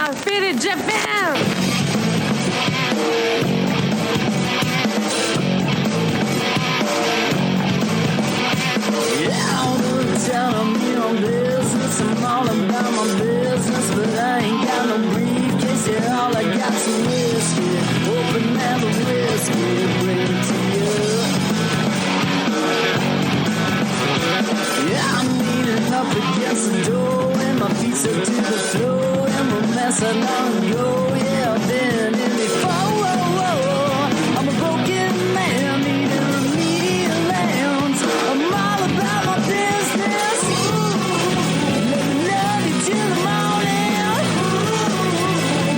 Got Faded Japan! Yeah, all the time I'm on business. I'm all about my business, but I ain't got no briefcase. Yeah, all I got's some whiskey. Open and the whiskey, bring it to you. Yeah, I'm leaning up against the door, and my feet set to the floor, and we're messing on go. Yeah, I've been in before. I'm a broken man, needing remedial lands. I'm all about my business. Let me love you till the morning.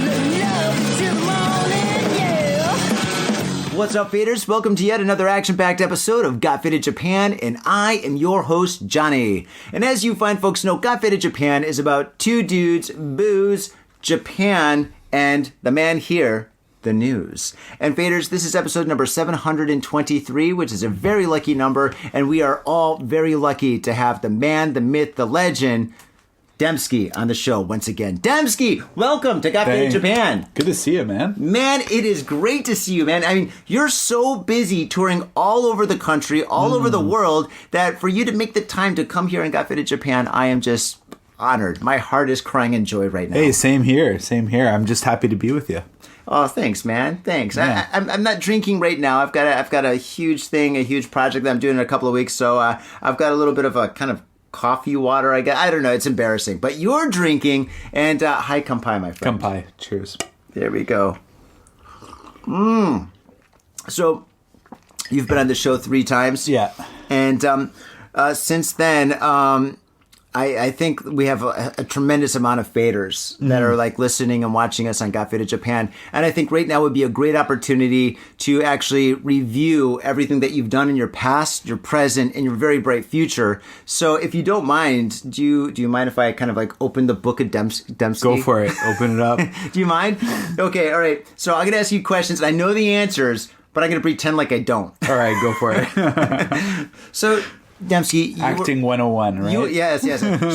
Let me love you till the morning, yeah. What's up, faders? Welcome to yet another action-packed episode of Got Faded Japan, and I am your host, Johnny. And as you fine folks know, Got Faded Japan is about two dudes, booze, Japan, and the man here, the news. And faders, this is episode number 723, which is a very lucky number, and we are all very lucky to have the man, the myth, the legend, DEMSKY on the show once again. DEMSKY, welcome to Got Faded Japan. Good to see you, man. Man, it is great to see you, man. I mean, you're so busy touring all over the country, all over the world, that for you to make the time to come here and Got Faded Japan, I am just honored. My heart is crying in joy right now. Hey, same here. Same here. I'm just happy to be with you. Oh, thanks, man. Thanks. Yeah. I'm not drinking right now. I've got a huge thing, a huge project that I'm doing in a couple of weeks. So I've got a little bit of a kind of coffee water, I guess. I don't know. It's embarrassing. But you're drinking, and hi, kampai, my friend. Kampai. Cheers. There we go. So you've been on the show 3 times. Yeah. And since then, I think we have a tremendous amount of faders that are like listening and watching us on Got Faded Japan. And I think right now would be a great opportunity to actually review everything that you've done in your past, your present, and your very bright future. So if you don't mind, do you mind if I kind of like open the book of DEMSKY? Go for it. Open it up. Do you mind? Okay, all right. So I'm going to ask you questions. I know the answers, but I'm going to pretend like I don't. All right, go for it. So, DEMSKY, Acting 101, right? Yes.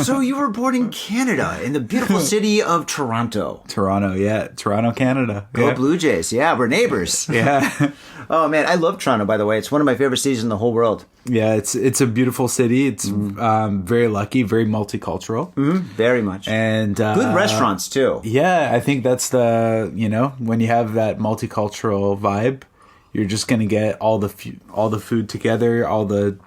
So you were born in Canada, in the beautiful city of Toronto. Toronto, Canada. Go Blue Jays. Yeah, we're neighbors. Yeah. Oh, man, I love Toronto, by the way. It's one of my favorite cities in the whole world. Yeah, it's a beautiful city. It's very lucky, very multicultural. Very much. And good restaurants, too. Yeah, I think that's when you have that multicultural vibe, you're just going to get all the food together, all the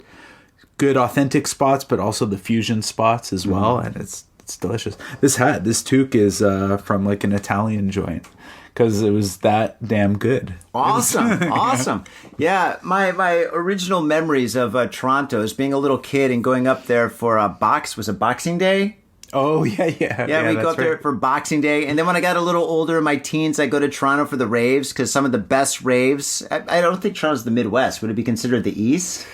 good authentic spots, but also the fusion spots as well, and it's delicious. This toque is from like an Italian joint because it was that damn good. Awesome. Yeah, my original memories of Toronto is being a little kid and going up there for Boxing Day. Oh, yeah. Yeah, we go up there for Boxing Day. And then when I got a little older in my teens, I go to Toronto for the raves, because some of the best raves, I don't think Toronto's the Midwest. Would it be considered the East?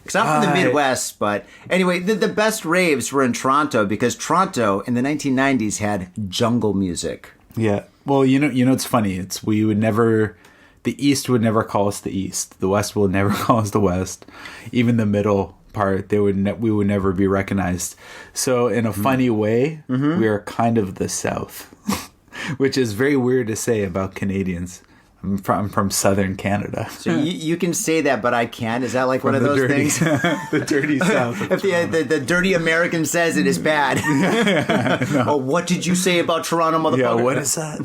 Because I'm from the Midwest, but anyway, the best raves were in Toronto, because Toronto in the 1990s had jungle music. Yeah. Well, it's funny. The East would never call us the East. The West will never call us the West. Even the middle part, we would never be recognized. So in a funny way, we are kind of the South, which is very weird to say about Canadians. I'm from southern Canada. So you can say that, but I can't. Is that like one of those things? The dirty South. If the dirty American says it is bad. No. Oh, what did you say about Toronto, motherfucker? Yeah, what is that?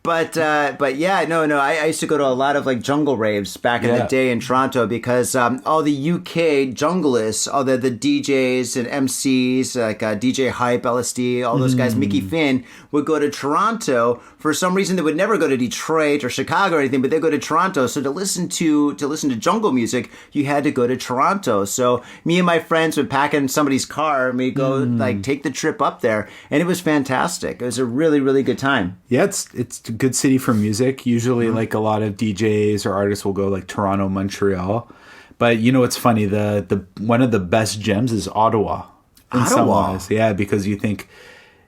But yeah, no. I used to go to a lot of like jungle raves back in the day in Toronto, because all the UK jungleists, all the DJs and MCs like DJ Hype, LSD, all those guys, Mickey Finn, would go to Toronto. For some reason, they would never go to Detroit or Chicago or anything, but they go to Toronto. So to listen to jungle music, you had to go to Toronto. So me and my friends would pack in somebody's car and we'd go take the trip up there, and it was fantastic. It was a really, really good time. Yeah, it's a good city for music. Usually, like a lot of DJs or artists will go like Toronto, Montreal. But it's funny. The one of the best gems is Ottawa. In some ways, yeah, because you think,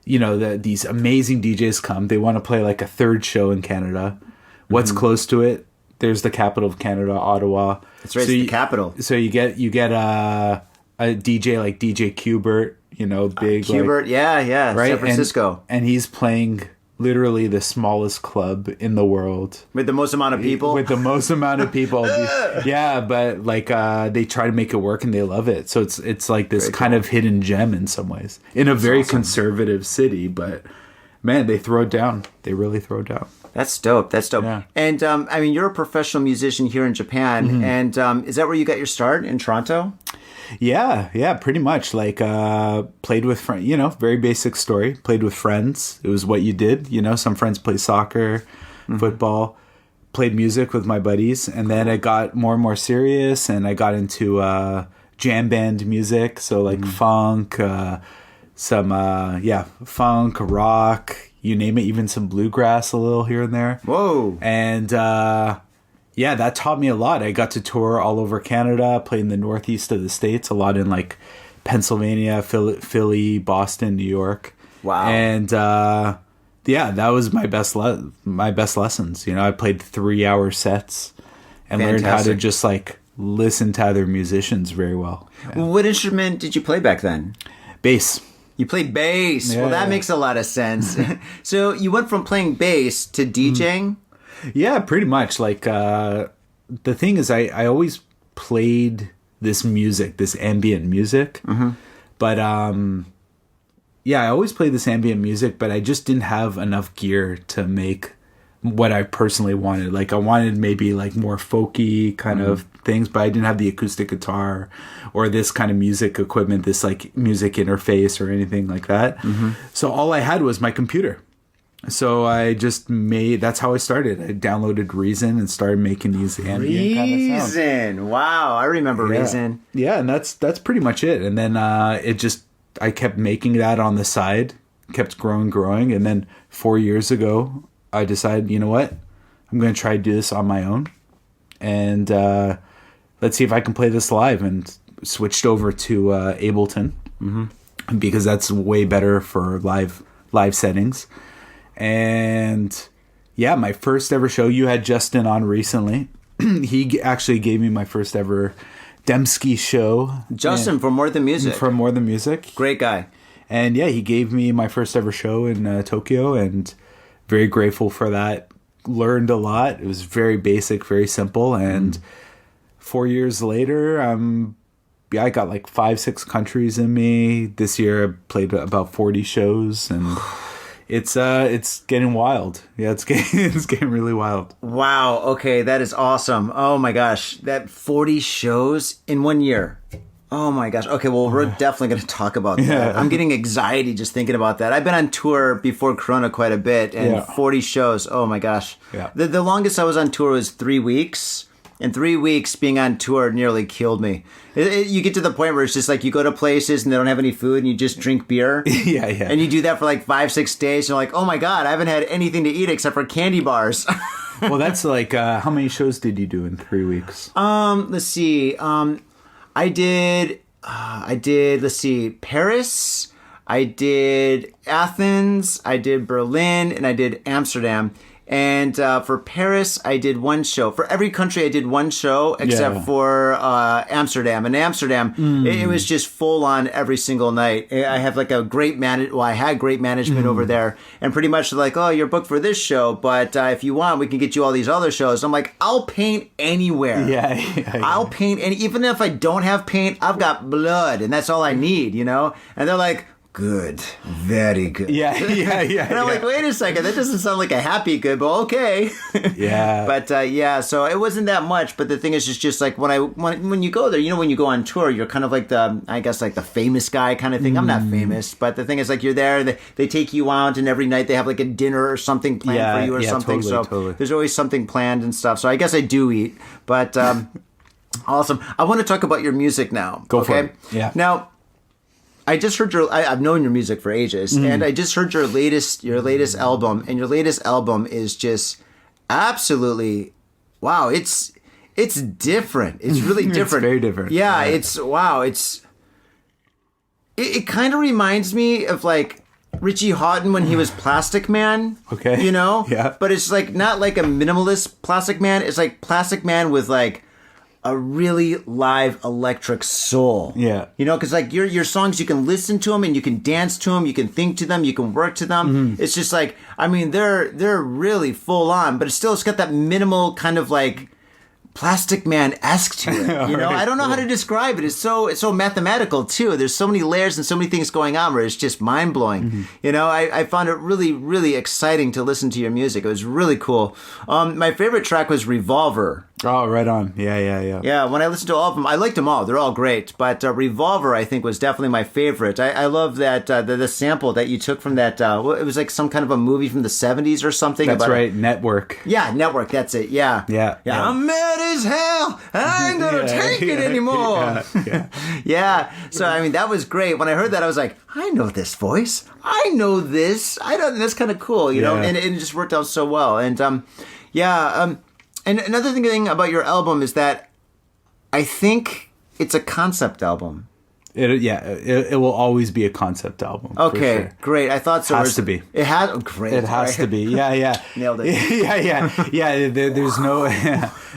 these amazing DJs come. They want to play like a third show in Canada. What's close to it? There's the capital of Canada, Ottawa. That's right, it's the capital. So you get a DJ like DJ Qbert. big Hubert, yeah, right? San Francisco, and he's playing literally the smallest club in the world with the most amount of people. Yeah, but they try to make it work and they love it. So it's like this kind of hidden gem in some ways in a very conservative city, but man, they throw it down. They really throw it down. That's dope. Yeah. And you're a professional musician here in Japan, and is that where you got your start, in Toronto? Yeah, pretty much. Played with friends, very basic story. Played with friends. It was what you did. Some friends play soccer, football. Played music with my buddies, and then it got more and more serious, and I got into jam band music. So funk, funk, rock, you name it, even some bluegrass a little here and there. Whoa. And that taught me a lot. I got to tour all over Canada, play in the northeast of the States, a lot in Pennsylvania, Philly, Boston, New York. Wow. And that was my best lessons. I played 3-hour sets and learned how to just listen to other musicians very well. Yeah. What instrument did you play back then? Bass. You played bass. Yeah. Well, that makes a lot of sense. So you went from playing bass to DJing? Yeah, pretty much. The thing is, I always played this music, this ambient music. But, I always played this ambient music, but I just didn't have enough gear to make what I personally wanted. I wanted maybe more folky kind of things, but I didn't have the acoustic guitar or this kind of music equipment, this music interface or anything like that. So all I had was my computer. So I just that's how I started. I downloaded Reason and started making these ambient kind of sounds. Reason. Wow. I remember Reason. Yeah. And that's pretty much it. And then I kept making that on the side, kept growing. And then 4 years ago, I decided, you know what? I'm going to try to do this on my own. And let's see if I can play this live. And switched over to Ableton because that's way better for live settings. And my first ever show, you had Justin on recently. He actually gave me my first ever DEMSKY show. Justin from More Than Music. From More Than Music. Great guy. And he gave me my first ever show in Tokyo, and very grateful for that. Learned a lot. It was very basic, very simple. And 4 years later, I got 5-6 countries in me. This year I played about 40 shows, and it's getting wild. Yeah, it's getting really wild. Wow. Okay, that is awesome. Oh my gosh, that 40 shows in 1 year. Oh my gosh. Okay, well, we're definitely going to talk about that. Yeah. I'm getting anxiety just thinking about that. I've been on tour before Corona quite a bit, and 40 shows. Oh my gosh. Yeah. The longest I was on tour was 3 weeks. And 3 weeks being on tour nearly killed me. You get to the point where it's just you go to places and they don't have any food and you just drink beer. Yeah. And you do that for 5-6 days. And you're like, oh my God, I haven't had anything to eat except for candy bars. Well, that's how many shows did you do in 3 weeks? Let's see. I did, let's see, Paris. I did Athens. I did Berlin. And I did Amsterdam. And for Paris, I did one show. For every country, I did one show except for Amsterdam. And Amsterdam, it was just full on every single night. I have a great I had great management over there, and pretty much oh, you're booked for this show, but if you want, we can get you all these other shows. I'm like, I'll paint anywhere. Yeah. I'll paint, and even if I don't have paint, I've got blood, and that's all I need, And they're like, good, very good. Yeah. And I'm like, wait a second, that doesn't sound like a happy good, but okay. Yeah. But so it wasn't that much. But the thing is, it's just when you go there, when you go on tour, you're kind of the famous guy kind of thing. I'm not famous, but the thing is, you're there, they take you out, and every night they have a dinner or something planned for you or something. Totally. There's always something planned and stuff. So I guess I do eat, but awesome. I want to talk about your music now. Go for it. Yeah. Now, I just heard I've known your music for ages, and I just heard your latest album, and your latest album is just absolutely, wow, it's different. It's really different. It's very different. Yeah, it kind of reminds me of Richie Houghton when he was Plastic Man. Okay. Yeah. But it's not a minimalist Plastic Man. It's Plastic Man with a really live electric soul. Yeah. You know, because like your songs, you can listen to them and you can dance to them, you can think to them, you can work to them. Mm-hmm. It's just like, I mean, they're really full on, but it's got that minimal kind of like Plastic Man-esque to it. You know, Right, I don't know how cool. to describe it. It's so mathematical too. There's so many layers and so many things going on where it's just mind blowing. Mm-hmm. You know, I found it really, really exciting to listen to your music. It was really cool. My favorite track was Revolver. Oh, right on. Yeah. Yeah, when I listened to all of them, I liked them all. They're all great. But Revolver, I think, was definitely my favorite. I love that the sample that you took from that. It was like some kind of a movie from the 70s or something. That's right. Network. Yeah, Network. That's it. Yeah. Yeah. I'm mad as hell. I ain't gonna take it anymore. Yeah. Yeah. So, I mean, that was great. When I heard that, I was like, I know this voice. I know this. That's kind of cool, you know? Yeah. And it just worked out so well. And, and another thing about your album is that I think it's a concept album. It will always be a concept album. for Okay, sure. great. I thought so. Has to be. It has. Oh, great. It has to be. Yeah. Nailed it. Yeah. There's no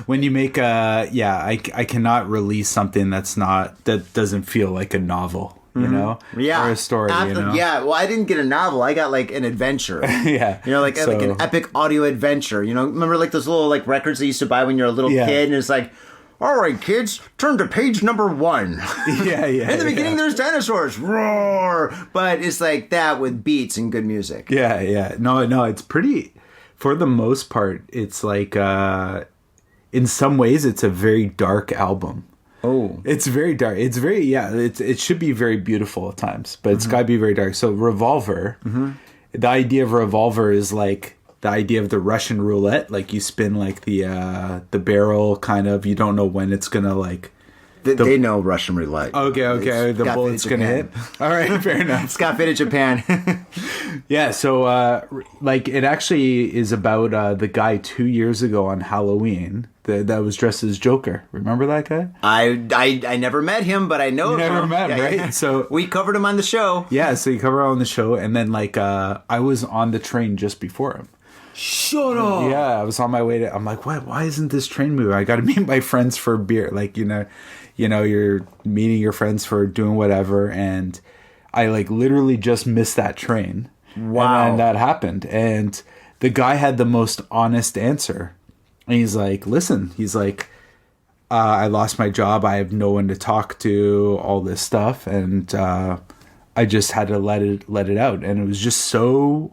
when you make I cannot release something that doesn't feel like a novel. You know, Yeah. or a story. You know, Yeah, well, I didn't get a novel. I got like an adventure. Yeah. You know, like an epic audio adventure. You know, remember like those little like records they used to buy when you're a little Yeah. kid, and it's like, all right, kids, turn to page number 1. Yeah. In the beginning, there's dinosaurs, roar. But it's like that with beats and good music. Yeah. No, it's pretty. For the most part, it's like in some ways, it's a very dark album. Oh, It's very dark. It's very it should be very beautiful at times, but it's got to be very dark. So Revolver, the idea of Revolver is like the idea of the Russian roulette. Like you spin like the barrel, kind of. You don't know when it's gonna like. they know Russian roulette. Okay. The Scott bullet's Fitted gonna Japan. hit. All right, fair enough. Scott Fitted Japan. Yeah. So like it actually is about the guy 2 years ago on Halloween that was dressed as Joker. Remember that guy? I never met him, but I know You him. never met him, Yeah, right? yeah. So we covered him on the show. yeah, so you cover on the show, and then like I was on the train just before him. Shut up. Yeah, I was on my way to. I'm like, what? Why isn't this train moving? I got to meet my friends for beer. Like you're meeting your friends for doing whatever, and I like literally just missed that train. Wow. And then that happened, and the guy had the most honest answer. And he's like, listen, I lost my job. I have no one to talk to, all this stuff. And I just had to let it out. And it was just so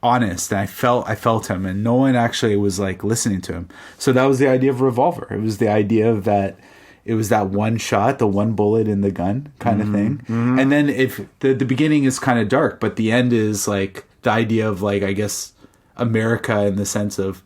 honest. And I felt him. And no one actually was like listening to him. So that was the idea of Revolver. It was the idea of that. It was that one shot, the one bullet in the gun kind of thing. Mm-hmm. And then if the beginning is kind of dark, but the end is like the idea of like, I guess, America in the sense of,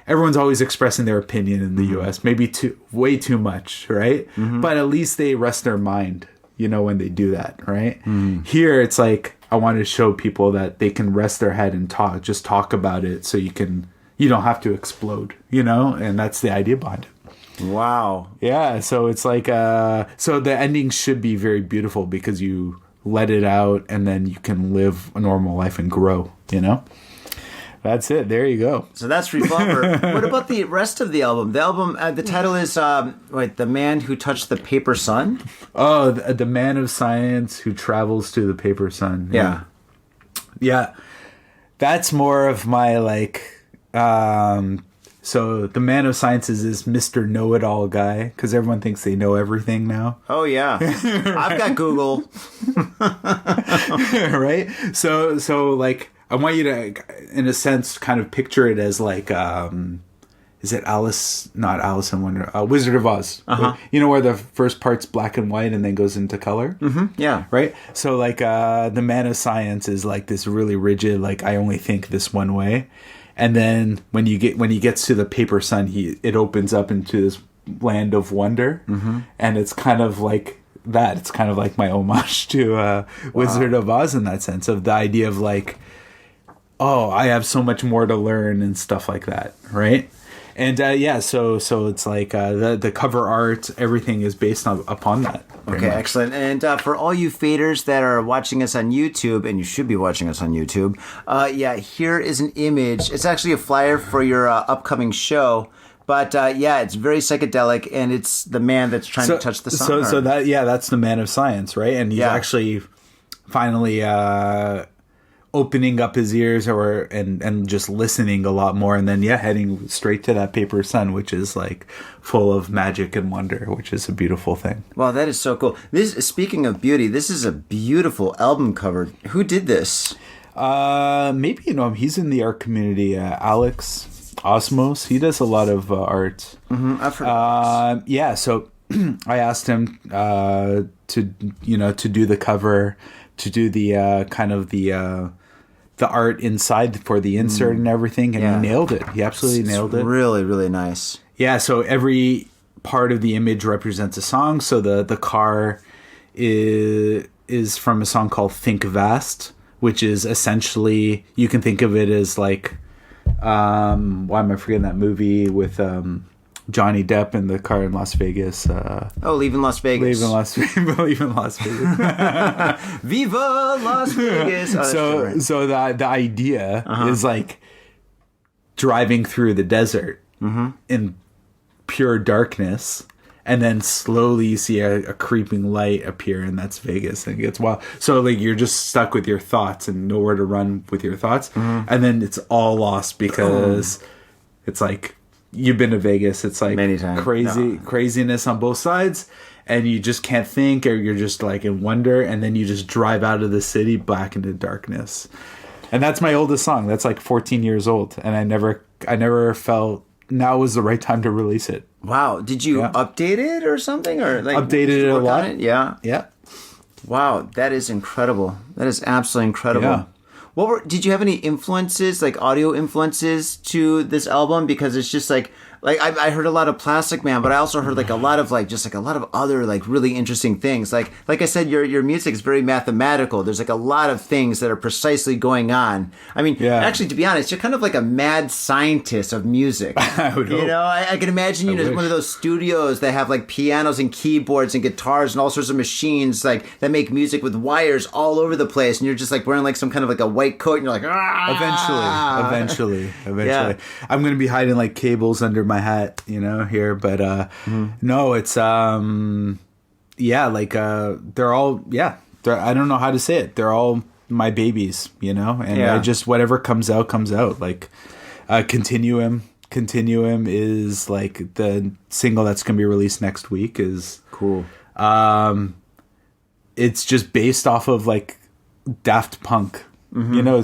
everyone's always expressing their opinion in the U.S. Maybe way too much, right? Mm-hmm. But at least they rest their mind, when they do that, right? Mm-hmm. Here, it's like I wanted to show people that they can rest their head and just talk about it, so you don't have to explode, And that's the idea behind it. Wow. Yeah, so it's like so the ending should be very beautiful because you let it out and then you can live a normal life and grow, That's it. There you go. So that's Revolver. What about the rest of the album? The album, the title is The Man Who Touched the Paper Sun? Oh, the man of science who travels to the paper sun. Yeah. Yeah. That's more of my like so the man of science is this Mr. Know-It-All guy because everyone thinks they know everything now. Oh, yeah. I've got Google. Right? So like I want you to, in a sense, kind of picture it as like, is it not Alice in Wonder, Wizard of Oz. Uh-huh. Where the first part's black and white and then goes into color? Mm-hmm. Yeah. Right? So like the man of science is like this really rigid, like I only think this one way. And then when he gets to the paper sun, it opens up into this land of wonder. Mm-hmm. And it's kind of like that. It's kind of like my homage to Wizard of Oz in that sense of the idea of like, oh, I have so much more to learn and stuff like that, right? And so it's like the cover art, everything is based upon that. Okay, excellent. And for all you faders that are watching us on YouTube, and you should be watching us on YouTube, here is an image. It's actually a flyer for your upcoming show. But yeah, it's very psychedelic, and it's the man that's trying to touch the sun. So that's the man of science, right? And he's actually finally opening up his ears and just listening a lot more, and then heading straight to that paper sun, which is like full of magic and wonder, which is a beautiful thing. Wow, that is so cool. Speaking of beauty, this is a beautiful album cover. Who did this? Maybe you know him. He's in the art community. Alex Osmos. He does a lot of art. I've heard of yeah. So I asked him to do the cover, to do the kind of the art inside for the insert and everything, and he nailed it. He absolutely nailed it. Really, really nice. Yeah. So every part of the image represents a song. So the car is from a song called Think Vast, which is essentially, you can think of it as like, why am I forgetting that movie with Johnny Depp in the car in Las Vegas? Leaving Las Vegas. Leaving Las Vegas. Viva Las Vegas. So the idea is like driving through the desert in pure darkness, and then slowly you see a creeping light appear, and that's Vegas, and it gets wild. So like you're just stuck with your thoughts and nowhere to run with your thoughts, and then it's all lost because it's like you've been to Vegas. It's like many times. Craziness on both sides, and you just can't think, or you're just like in wonder, and then you just drive out of the city back into darkness. And that's my oldest song. That's like 14 years old, and I never felt now was the right time to release it. Wow. Did you update it or something? Or like updated it a lot? Yeah. Yeah. Wow, that is incredible. That is absolutely incredible. Yeah. Did you have any influences, like audio influences to this album? Because it's just like I heard a lot of Plastic Man, but I also heard like a lot of other like really interesting things. Like I said, your music is very mathematical. There's like a lot of things that are precisely going on. I mean, actually, to be honest, you're kind of like a mad scientist of music. I would hope. I can imagine you in one of those studios that have like pianos and keyboards and guitars and all sorts of machines like that make music with wires all over the place, and you're just like wearing like some kind of like a white coat, and you're like, Eventually. Yeah. I'm gonna be hiding like cables under my hat, here, but no, it's they're all I don't know how to say it. They're all my babies, and I just, whatever comes out, like Continuum is like the single that's gonna be released next week. Is cool. It's just based off of like Daft Punk.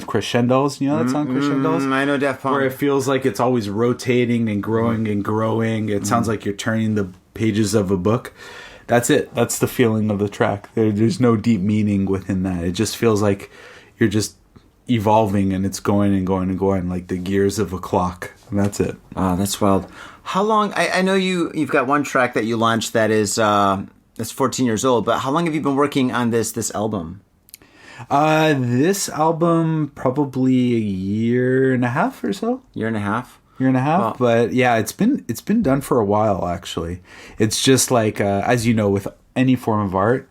Crescendos. That song, Crescendos? I know Daft Punk. Where it feels like it's always rotating and growing and growing. It sounds like you're turning the pages of a book. That's it. That's the feeling of the track. There's no deep meaning within that. It just feels like you're just evolving, and it's going and going and going, like the gears of a clock. And that's it. Oh, that's wild. How long... I know you've got one track that you launched that is that's 14 years old, but how long have you been working on this album? This album, probably a year and a half or so. Year and a half. Wow. But yeah, it's been done for a while, actually. It's just like, as you know, with any form of art,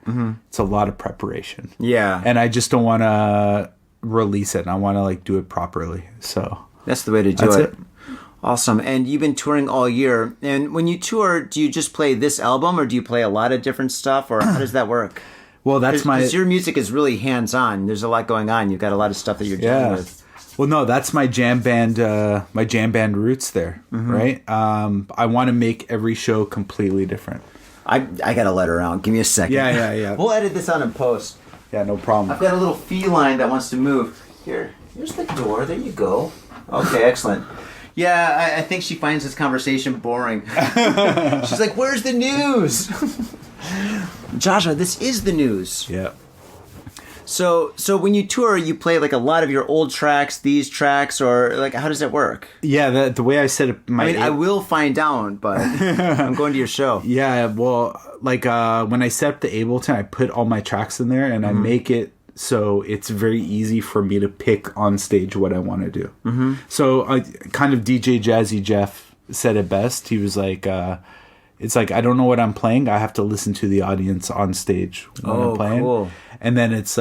it's a lot of preparation. Yeah. And I just don't want to release it. I want to like do it properly. So that's the way to do it. Awesome. And you've been touring all year. And when you tour, do you just play this album, or do you play a lot of different stuff, or how does that work? Well, because your music is really hands-on. There's a lot going on. You've got a lot of stuff that you're dealing with. Well, no, that's my jam band roots there, right? I want to make every show completely different. I got to let her out. Give me a second. Yeah. We'll edit this on in post. Yeah, no problem. I've got a little feline that wants to move. Here's the door. There you go. Okay, excellent. Yeah, I think she finds this conversation boring. She's like, "Where's the news?" Jaja, this is the news. Yeah. So when you tour, you play like a lot of your old tracks, these tracks, or like how does that work? Yeah, the way I said it, I will find out, but I'm going to your show. Yeah, well, like when I set up the Ableton, I put all my tracks in there, and I make it so it's very easy for me to pick on stage what I want to do. So kind of DJ Jazzy Jeff said it best. He was like, it's like, I don't know what I'm playing. I have to listen to the audience on stage when I'm playing. Cool. And then it's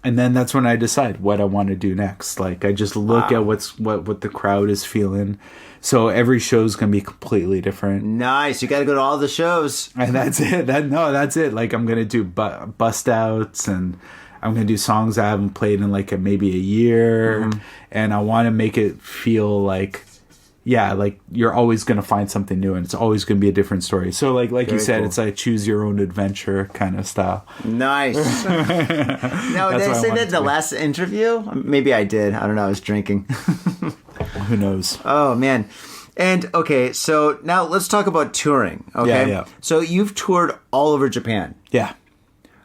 And then that's when I decide what I want to do next. Like I just look at what the crowd is feeling. So every show is going to be completely different. Nice. You got to go to all the shows. And that's it. That's it. Like I'm going to do bust outs, and I'm going to do songs I haven't played in like maybe a year. And I want to make it feel like, yeah, like you're always going to find something new, and it's always going to be a different story. So like you said, cool. It's like choose your own adventure kind of style. Nice. Now, did I say that in the last interview? Maybe I did. I don't know. I was drinking. Who knows? Oh, man. And, okay, so now let's talk about touring, okay? Yeah. So you've toured all over Japan. Yeah.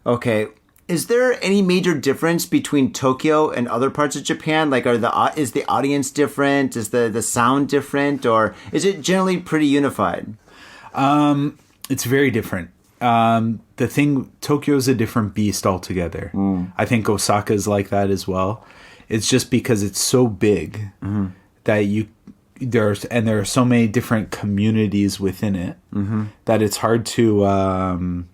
Okay. Is there any major difference between Tokyo and other parts of Japan? Like, is the audience different? Is the sound different? Or is it generally pretty unified? It's very different. Tokyo's a different beast altogether. I think Osaka is like that as well. It's just because it's so big that there are so many different communities within it that it's hard to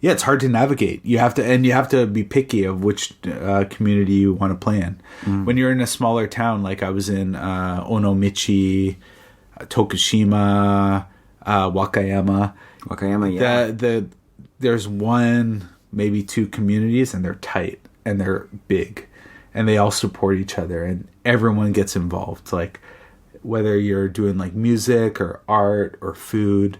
it's hard to navigate. You have to be picky of which community you want to play in. When you're in a smaller town, like I was in Onomichi, Tokushima, Wakayama. Yeah. There's one, maybe two communities, and they're tight and they're big, and they all support each other, and everyone gets involved. Like whether you're doing like music or art or food,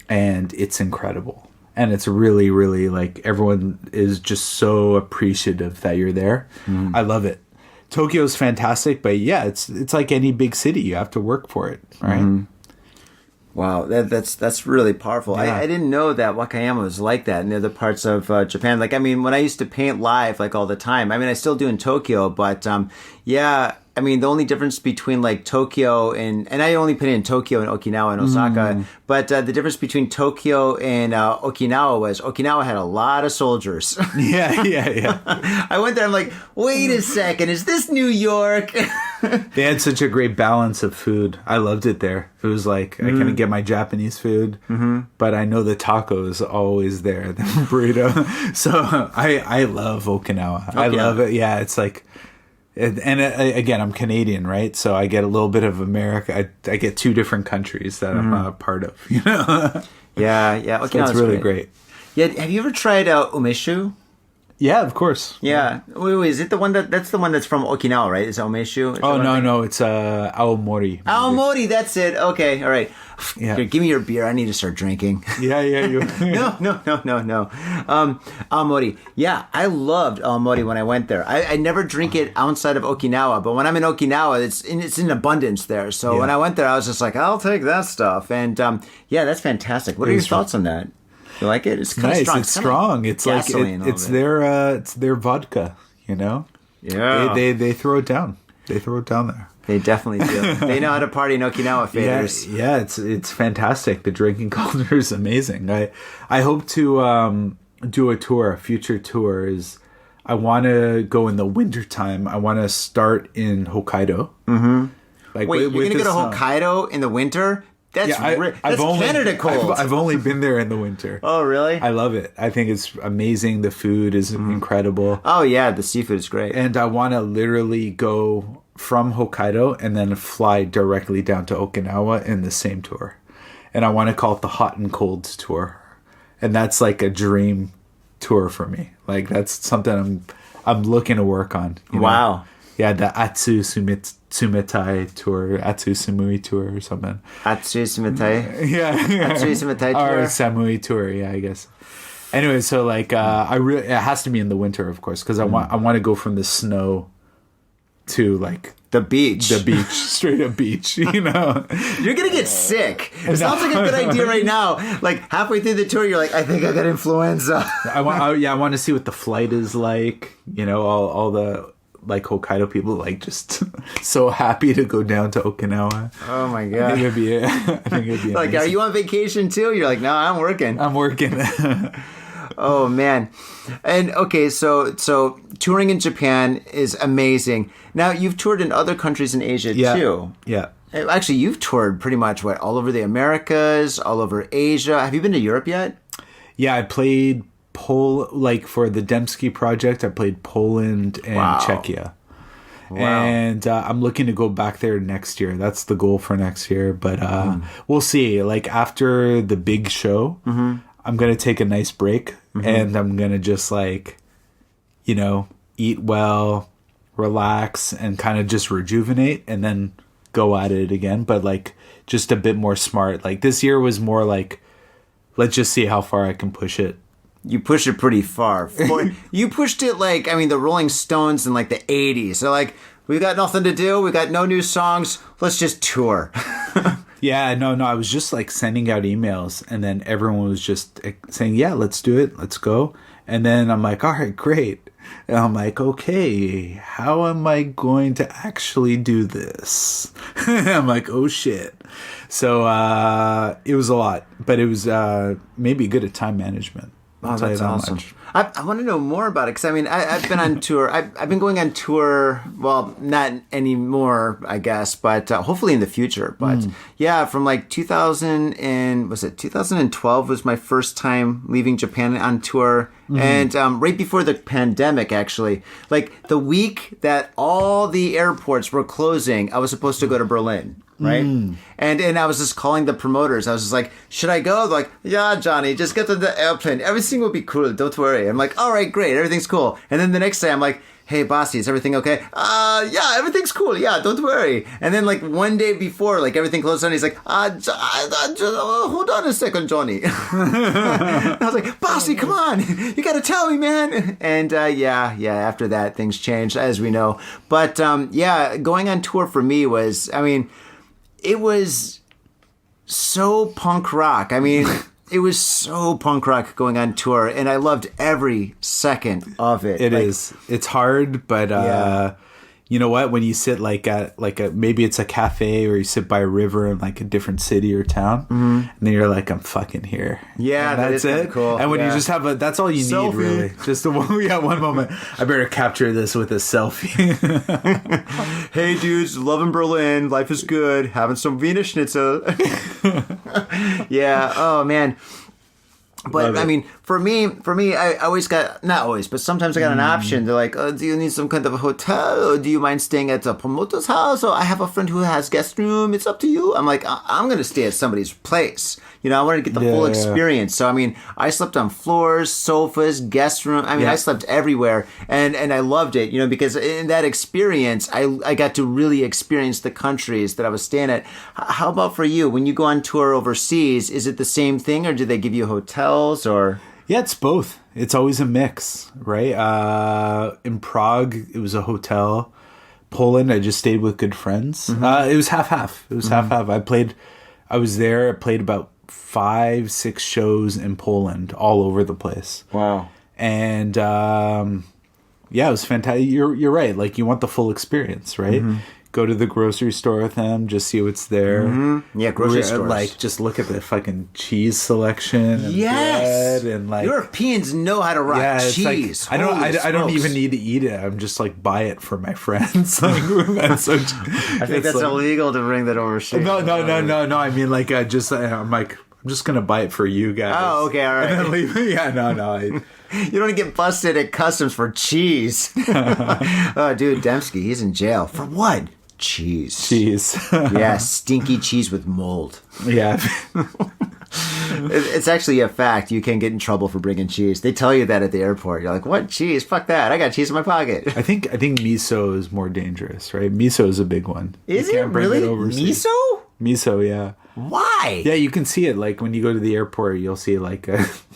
and it's incredible. And it's really, really like everyone is just so appreciative that you're there. I love it. Tokyo's fantastic, but yeah, it's like any big city. You have to work for it, right? Wow, that's really powerful. Yeah. I didn't know that Wakayama was like that in other parts of Japan. Like, I mean, when I used to paint live, like all the time, I mean, I still do in Tokyo, but yeah, I mean, the only difference between like Tokyo and I only painted in Tokyo and Okinawa and Osaka, but the difference between Tokyo and Okinawa was Okinawa had a lot of soldiers. Yeah. I went there, I'm like, wait a second, is this New York? They had such a great balance of food. I loved it there. It was like, I couldn't get my Japanese food, but I know the taco is always there, the burrito. So I love Okinawa. I love it. Yeah, it's like, again, I'm Canadian, right? So I get a little bit of America. I get two different countries that I'm a part of, you know? Yeah. So it's really great. Yeah, have you ever tried umeshu? Yeah, of course. Yeah. Wait, is it the one that's the one that's from Okinawa, right? Is it umeshu? No, it's aomori. Aomori, that's it. Okay, all right. Yeah. Here, give me your beer. I need to start drinking. Yeah. No. Aomori. Yeah, I loved aomori when I went there. I never drink it outside of Okinawa, but when I'm in Okinawa, it's in abundance there. So when I went there, I was just like, I'll take that stuff. And yeah, that's fantastic. What are your thoughts on that? You like it? It's kind of strong. It's strong. It's like it's their vodka, you know? Yeah. They throw it down. They throw it down there. They definitely do. They know how to party in Okinawa, faders. Yeah, it's fantastic. The drinking culture is amazing. I hope to do a future tour. I want to go in the wintertime. I want to start in Hokkaido. Wait, you're going to go to Hokkaido in the winter? That's Canada cold. I've only been there in the winter. Oh, really? I love it. I think it's amazing. The food is incredible. Oh, yeah. The seafood is great. And I want to literally go from Hokkaido and then fly directly down to Okinawa in the same tour. And I want to call it the Hot and Cold Tour. And that's like a dream tour for me. Like that's something I'm looking to work on. You know? Wow. Yeah, the Atsu Sumitai tour, Atsu Samui tour or something. Atsu Sumitai? Yeah. Atsu Sumitai tour? Or Samui tour, yeah, I guess. Anyway, so like, it has to be in the winter, of course, because I want to go from the snow to like the beach, straight up beach. You know, you're gonna get sick. It sounds like a good idea right now. Like halfway through the tour, you're like, I think I got influenza. I want to see what the flight is like. You know, all the like Hokkaido people like just so happy to go down to Okinawa. Oh my god! I think it'd be like, amazing. Are you on vacation too? You're like, no, I'm working. Oh man. And okay, so touring in Japan is amazing. Now you've toured in other countries in Asia too. Yeah. Actually, you've toured pretty much all over the Americas, all over Asia. Have you been to Europe yet? Yeah, I played for the DEMSKY project, I played Poland and Czechia. Wow. And I'm looking to go back there next year. That's the goal for next year. But we'll see. Like after the big show, I'm going to take a nice break and I'm going to just like, eat well, relax, and kind of just rejuvenate and then go at it again. But like just a bit more smart. Like this year was more like, let's just see how far I can push it. You pushed it pretty far. You pushed it like, the Rolling Stones in like the 80s. They're like, we got nothing to do. We got no new songs. Let's just tour. Yeah, no. I was just like sending out emails and then everyone was just saying, yeah, let's do it. Let's go. And then I'm like, all right, great. And I'm like, okay, how am I going to actually do this? I'm like, oh shit. So it was a lot, but it was maybe good at time management. Oh, that's awesome. I want to know more about it because I've been on tour. I've been going on tour. Well, not anymore, I guess, but hopefully in the future. But yeah, from like 2012 was my first time leaving Japan on tour, and right before the pandemic, actually, like the week that all the airports were closing, I was supposed to go to Berlin. Right? And I was just calling the promoters. I was just like, should I go? They're like, yeah, Johnny, just get to the airplane. Everything will be cool. Don't worry. I'm like, all right, great. Everything's cool. And then the next day I'm like, hey, bossy, is everything okay? Yeah, everything's cool. Yeah, don't worry. And then like one day before, like everything closed down, he's like, hold on a second, Johnny. I was like, bossy, come on. You got to tell me, man. And yeah, after that, things changed, as we know. But yeah, going on tour for me was, it was so punk rock. It was so punk rock going on tour, and I loved every second of it. It's hard, but you know what? When you sit maybe it's a cafe or you sit by a river in like a different city or town, and then you're like, I'm fucking here. Yeah, and that's it. Cool. And when you just have that's all you selfie. need, really. Just one moment. I better capture this with a selfie. Hey, dudes, love in Berlin. Life is good. Having some Wiener Schnitzel. Yeah. Oh man. But for me, I always got, not always, but sometimes I got an option. They're like, do you need some kind of a hotel? Or do you mind staying at a promoter's house? Or I have a friend who has guest room. It's up to you. I'm like, I'm going to stay at somebody's place. I wanted to get the full experience. So, I slept on floors, sofas, guest room. I slept everywhere. And I loved it, because in that experience, I got to really experience the countries that I was staying at. How about for you? When you go on tour overseas, is it the same thing or do they give you hotels or? Yeah, it's both. It's always a mix, right? In Prague, it was a hotel. Poland, I just stayed with good friends. It was half-half. Half-half. I was there. I played about 5-6 shows in Poland all over the place. Wow. And it was fantastic. You're right. Like you want the full experience, right? Go to the grocery store with them, just see what's there. Yeah, grocery stores. Like just look at the fucking cheese selection and bread and like Europeans know how to rock cheese. Like, I don't even need to eat it. I'm just like buy it for my friends. Like that's I think that's illegal to bring that overseas. No. I'm just gonna buy it for you guys. Oh, okay, all right. And then leave it. Yeah, no. You don't get busted at customs for cheese. Oh, dude, Demsky, he's in jail for what? Cheese. Yeah, stinky cheese with mold. Yeah. It's actually a fact. You can get in trouble for bringing cheese. They tell you that at the airport. You're like, what cheese? Fuck that. I got cheese in my pocket. I think miso is more dangerous, right? Miso is a big one. Is it really? Miso? Miso, yeah. Why? Yeah, you can see it. Like when you go to the airport, you'll see like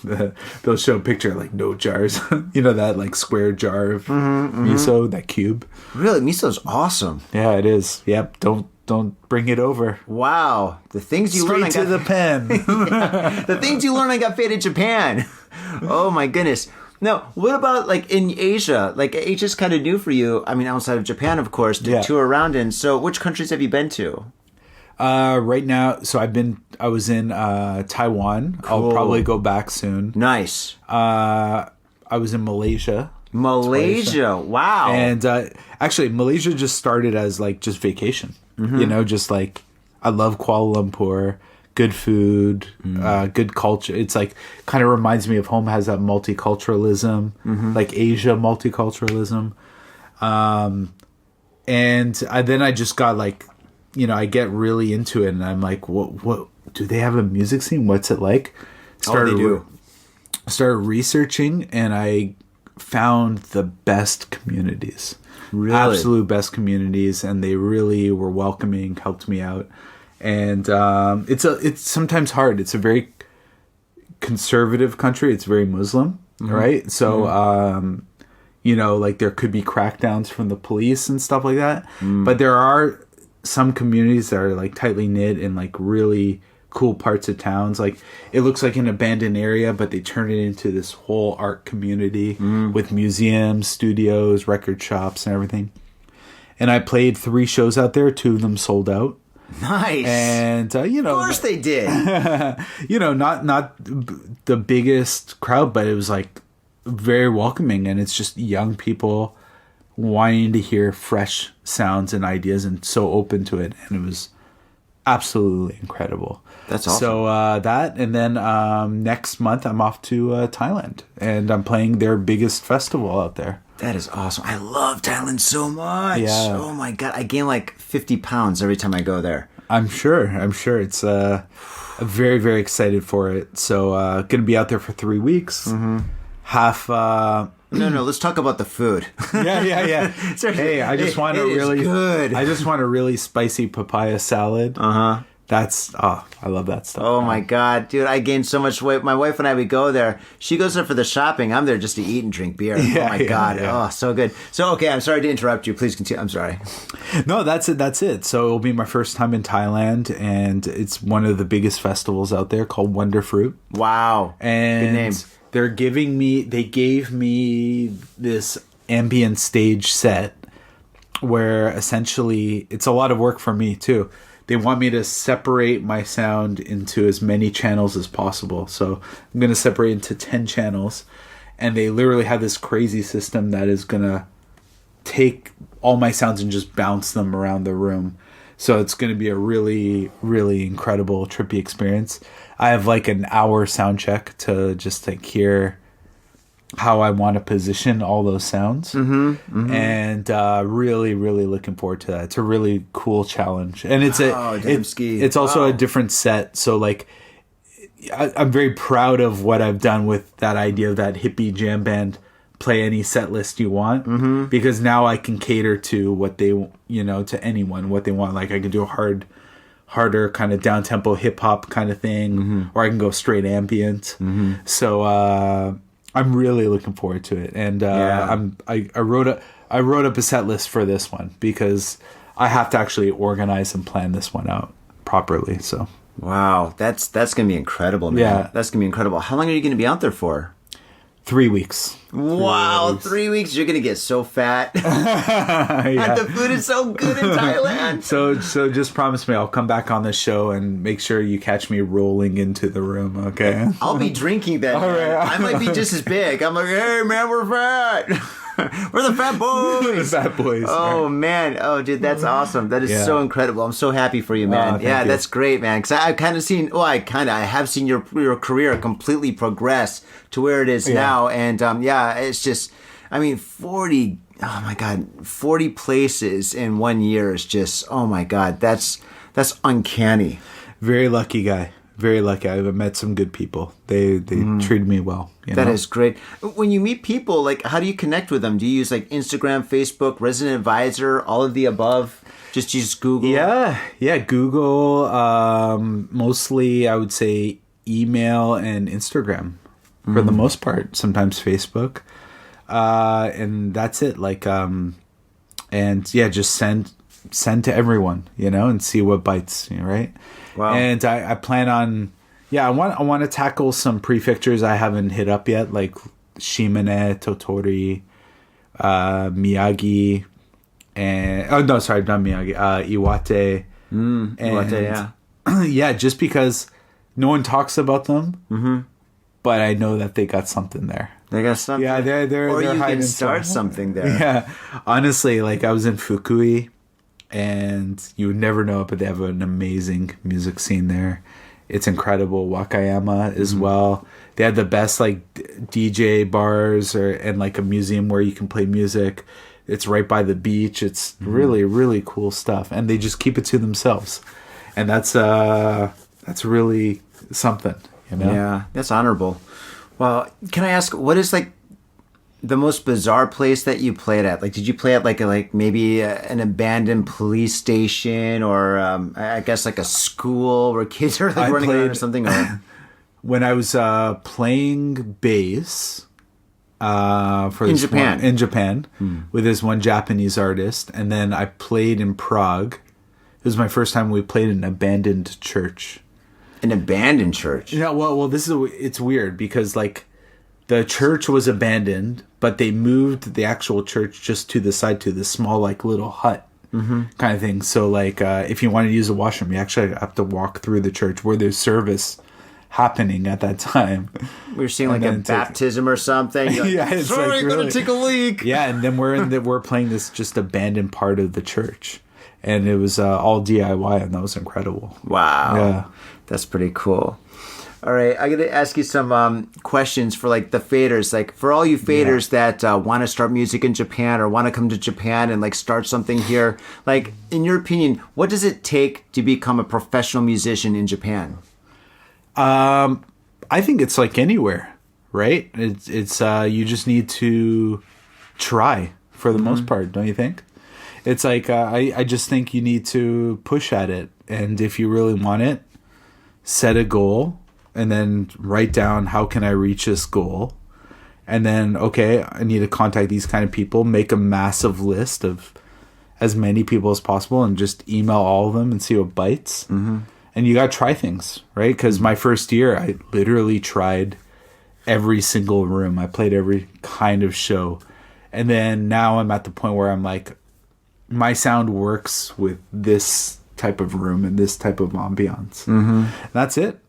they'll show a picture of like no jars. That like square jar of miso, that cube. Really, miso's awesome. Yeah, it is. Yep. Don't bring it over. Wow, the things you learn. Straight to the pen. The things you learn on Got Faded Japan. Oh my goodness. Now, what about like in Asia? Like Asia's kind of new for you. Outside of Japan, of course, to tour around in. So, which countries have you been to? Right now, so I was in Taiwan. Cool. I'll probably go back soon. Nice. I was in Malaysia. Wow. And actually, Malaysia just started as like just vacation. Just like I love Kuala Lumpur, good food, good culture. It's like kind of reminds me of home, has that multiculturalism, like Asia multiculturalism. And then I just got like, you know, I get really into it, and I'm like, what do they have a music scene? What's it like? They do. Started researching, and I found the best communities. Really? Absolute best communities, and they really were welcoming, helped me out. And it's sometimes hard. It's a very conservative country. It's very Muslim, right? So you know, like there could be crackdowns from the police and stuff like that. But there are some communities that are like tightly knit in like really cool parts of towns. Like it looks like an abandoned area, but they turn it into this whole art community with museums, studios, record shops, and everything. And I played 3 shows out there. 2 of them sold out. Nice. And you know, of course they did. You know, not the biggest crowd, but it was like very welcoming, and it's just young people wanting to hear fresh sounds and ideas, and so open to it, and it was absolutely incredible. That's awesome. So that, and then next month I'm off to Thailand, and I'm playing their biggest festival out there. That is awesome. I love Thailand so much. Yeah. Oh my God. I gain like 50 pounds every time I go there. I'm sure. It's very, very excited for it. So gonna be out there for 3 weeks. Half No, let's talk about the food. Yeah. Hey, I just want a really good. I just want a really spicy papaya salad. That's I love that stuff. Oh my God, dude, I gained so much weight. My wife and I, we go there. She goes there for the shopping. I'm there just to eat and drink beer. Oh my God. Oh, so good. So, okay, I'm sorry to interrupt you. Please continue. I'm sorry. No, that's it. So it'll be my first time in Thailand, and it's one of the biggest festivals out there called Wonder Fruit. Wow. And good name. They gave me this ambient stage set where essentially it's a lot of work for me too. They want me to separate my sound into as many channels as possible. So I'm going to separate into 10 channels, and they literally have this crazy system that is going to take all my sounds and just bounce them around the room. So it's going to be a really, really incredible, trippy experience. I have like an hour sound check to just like hear how I want to position all those sounds. And really, really looking forward to that. It's a really cool challenge. And it's it's also a different set. So like I'm very proud of what I've done with that idea of that hippie jam band, play any set list you want, because now I can cater to what they, you know, to anyone, what they want. Like I can do a harder kind of down tempo hip hop kind of thing, or I can go straight ambient. So I'm really looking forward to it, and I wrote up a set list for this one because I have to actually organize and plan this one out properly. So wow, that's gonna be incredible, man. Yeah, that's gonna be incredible. How long are you gonna be out there for? 3 weeks. Wow, 3 weeks. You're gonna get so fat. And the food is so good in Thailand. So just promise me I'll come back on the show and make sure you catch me rolling into the room, okay? I'll be drinking that. Right. I might be just as big. I'm like, hey man, we're fat. We're the fat boys. The fat boys. Oh man. Oh dude, that's awesome. That is so incredible. I'm so happy for you, man. Thank you. That's great, man. Because I've kind of seen. Well, I have seen your career completely progress to where it is now, and it's just. I mean, 40. Oh my God, 40 places in 1 year is just. Oh my God, that's uncanny. Very lucky guy. Very lucky. I've met some good people. They treated me well. That is great. When you meet people, like, how do you connect with them? Do you use like Instagram, Facebook, Resident Advisor, all of the above? Just use Google? Yeah. Google. Mostly, I would say email and Instagram for the most part. Sometimes Facebook, and that's it. Like, just send to everyone, and see what bites. Right. Wow. And I plan on, I want to tackle some prefectures I haven't hit up yet, like Shimane, Totori, Miyagi, and not Miyagi, Iwate. Iwate, just because no one talks about them, but I know that they got something there. They got something. Yeah, they're or they're you hiding can start something there. Yeah, honestly, like I was in Fukui. And you would never know it, but they have an amazing music scene there. It's incredible. Wakayama as well. They had the best like DJ bars and like a museum where you can play music. It's right by the beach. It's really, really cool stuff. And they just keep it to themselves. And that's really something, you know? Yeah, that's honorable. Well, can I ask, what is like the most bizarre place that you played at? Like, did you play at like maybe an abandoned police station, or I guess like a school where kids are like running around or something? Or... When I was playing bass for in Japan, with this one Japanese artist, and then I played in Prague. It was my first time we played in an abandoned church. An abandoned church? Yeah, well, it's weird because like the church was abandoned, but they moved the actual church just to the side to this small like little hut kind of thing. So like if you wanted to use a washroom, you actually have to walk through the church where there's service happening at that time. We were seeing like a baptism or something. Like, yeah, it's sorry, like I'm really, gonna take a leak. Yeah, and then we're playing this just abandoned part of the church, and it was all DIY, and that was incredible. Wow, yeah, that's pretty cool. All right, I got to ask you some questions for like the faders. Like for all you faders that want to start music in Japan or want to come to Japan and like start something here, like in your opinion, what does it take to become a professional musician in Japan? I think it's like anywhere, right? It's you just need to try for the most part, don't you think? It's like I just think you need to push at it, and if you really want it, set a goal. And then write down, how can I reach this goal? And then, okay, I need to contact these kind of people, make a massive list of as many people as possible and just email all of them and see what bites. And you got to try things, right? Because my first year, I literally tried every single room. I played every kind of show. And then now I'm at the point where I'm like, my sound works with this type of room and this type of ambiance. That's it.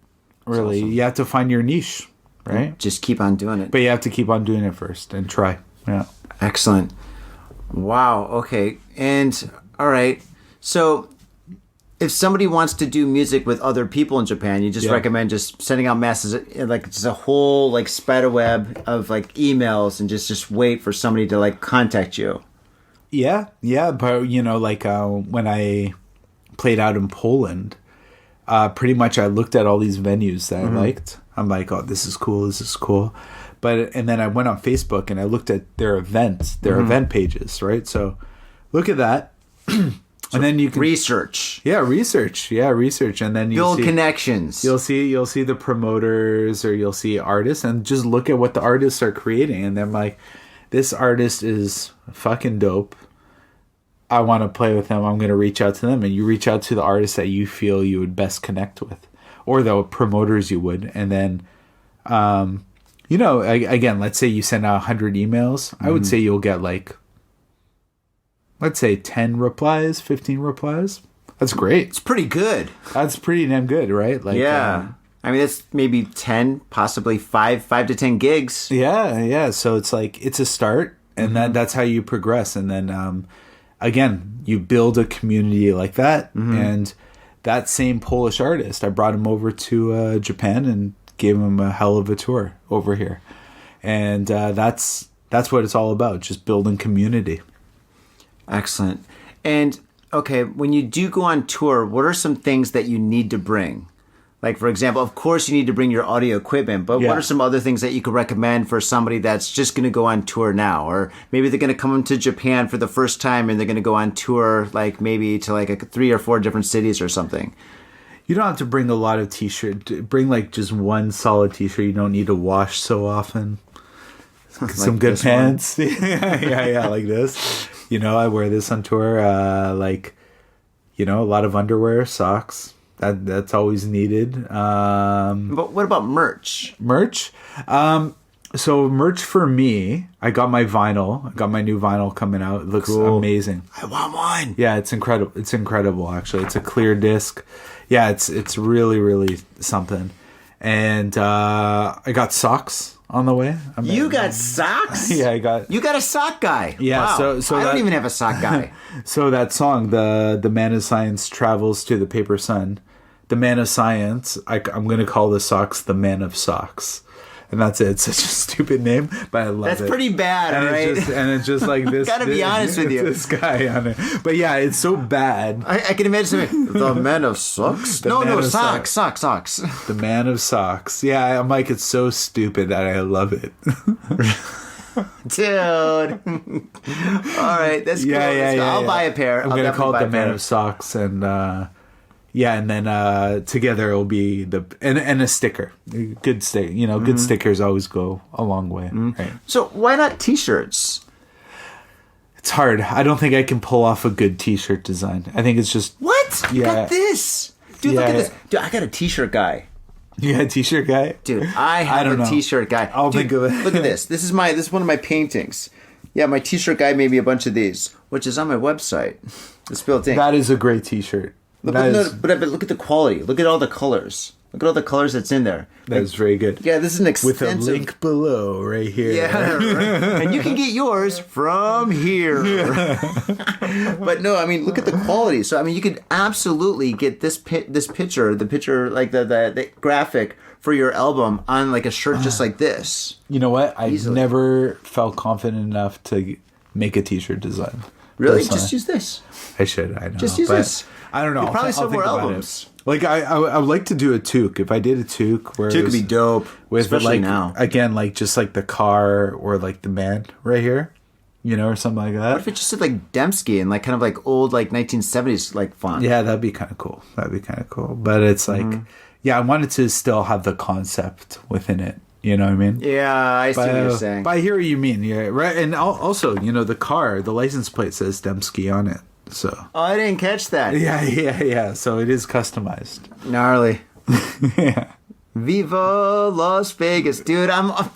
Really, awesome. You have to find your niche, right? Just keep on doing it. But you have to keep on doing it first and try. Yeah. Excellent. Wow. Okay. And all right. So if somebody wants to do music with other people in Japan, you just recommend just sending out messages, like just a whole like spider web of like emails, and just wait for somebody to like contact you. Yeah. Yeah. But you know, like when I played out in Poland, pretty much I looked at all these venues that I liked. I'm like, oh, this is cool. And then I went on Facebook and I looked at their events, their event pages, right? So look at that. And then you can research. Yeah, research. And then you build see connections. You'll see the promoters, or you'll see artists, and just look at what the artists are creating. And then like, this artist is fucking dope. I want to play with them. I'm going to reach out to them. And you reach out to the artists that you feel you would best connect with, or the promoters you would. And then, you know, again, let's say you send out 100 emails. I would say you'll get like, let's say 10 replies, 15 replies. That's great. It's pretty good. That's pretty damn good, right? Like, yeah. I mean, it's maybe 10, possibly 5 to 10 gigs. Yeah. So it's like, it's a start, and that's how you progress. And then, again, you build a community like that, and that same Polish artist, I brought him over to Japan and gave him a hell of a tour over here, and that's what it's all about, just building community. Excellent. And okay, when you do go on tour, what are some things that you need to bring? Like, for example, of course you need to bring your audio equipment, but what are some other things that you could recommend for somebody that's just going to go on tour now? Or maybe they're going to come to Japan for the first time and they're going to go on tour, like maybe to like 3 or 4 different cities or something. You don't have to bring a lot of t-shirts. Bring like just one solid t-shirt. You don't need to wash so often. Like some good pants. yeah, like this. You know, I wear this on tour. Like, you know, a lot of underwear, socks. That's always needed. But what about merch? Merch? So merch for me, I got my vinyl. I got my new vinyl coming out. It looks amazing. I want one. Yeah, it's incredible. It's incredible, actually. It's a clear disc. Yeah, it's really, really something. And I got socks on the way. You got socks? Yeah, I got. You got a sock guy. Yeah, wow. so I don't even have a sock guy. So that song, the man of science travels to the paper sun. the man of science. I'm going to call the socks the man of socks. And that's it. It's such a stupid name, but I love it. That's pretty bad, and right? It's just like this. Gotta be honest with you. This guy on it. But yeah, it's so bad. I can imagine something. The man of socks? No, socks. The man of socks. Yeah, I'm like, it's so stupid that I love it. Dude. All right, that's cool. I'll buy a pair. I'm going to call it the man of socks, and and then together it'll be and a sticker. Good sticker. You know, good stickers always go a long way. Right? So why not t-shirts? It's hard. I don't think I can pull off a good t-shirt design. I think it's just... What? Yeah. Look at this. Dude, look at this. Dude, I got a t-shirt guy. You got a t-shirt guy? Dude, I have a t-shirt guy. I'll think of it. Look at this. This is one of my paintings. Yeah, my t-shirt guy made me a bunch of these, which is on my website. It's built in. That is a great t-shirt. But look at the quality. Look at all the colors. Look at all the colors that's in there. That is very good. Yeah, this is an extensive... With a link below right here. Yeah, right. And you can get yours from here. But no, I mean, look at the quality. So, I mean, you could absolutely get this picture, like the graphic for your album on like a shirt just like this. You know what? I've never felt confident enough to make a t-shirt design. Really? Personally. Just use this. I should. I know. Just use this. I don't know. You probably sell more albums. Like I would like to do a toque. If I did a toque, where toque would be dope, especially like, now. Again, like just like the car or like the man right here, you know, or something like that. What if it just said like DEMSKY and like kind of like old like 1970s like font? Yeah, that'd be kind of cool. But it's like, I wanted to still have the concept within it. You know what I mean? Yeah, I see what you're saying. But I hear what you mean. Yeah, right. And also, you know, the car, the license plate says DEMSKY on it. So. Oh, I didn't catch that. Yeah. So it is customized. Gnarly. Yeah. Viva Las Vegas, dude.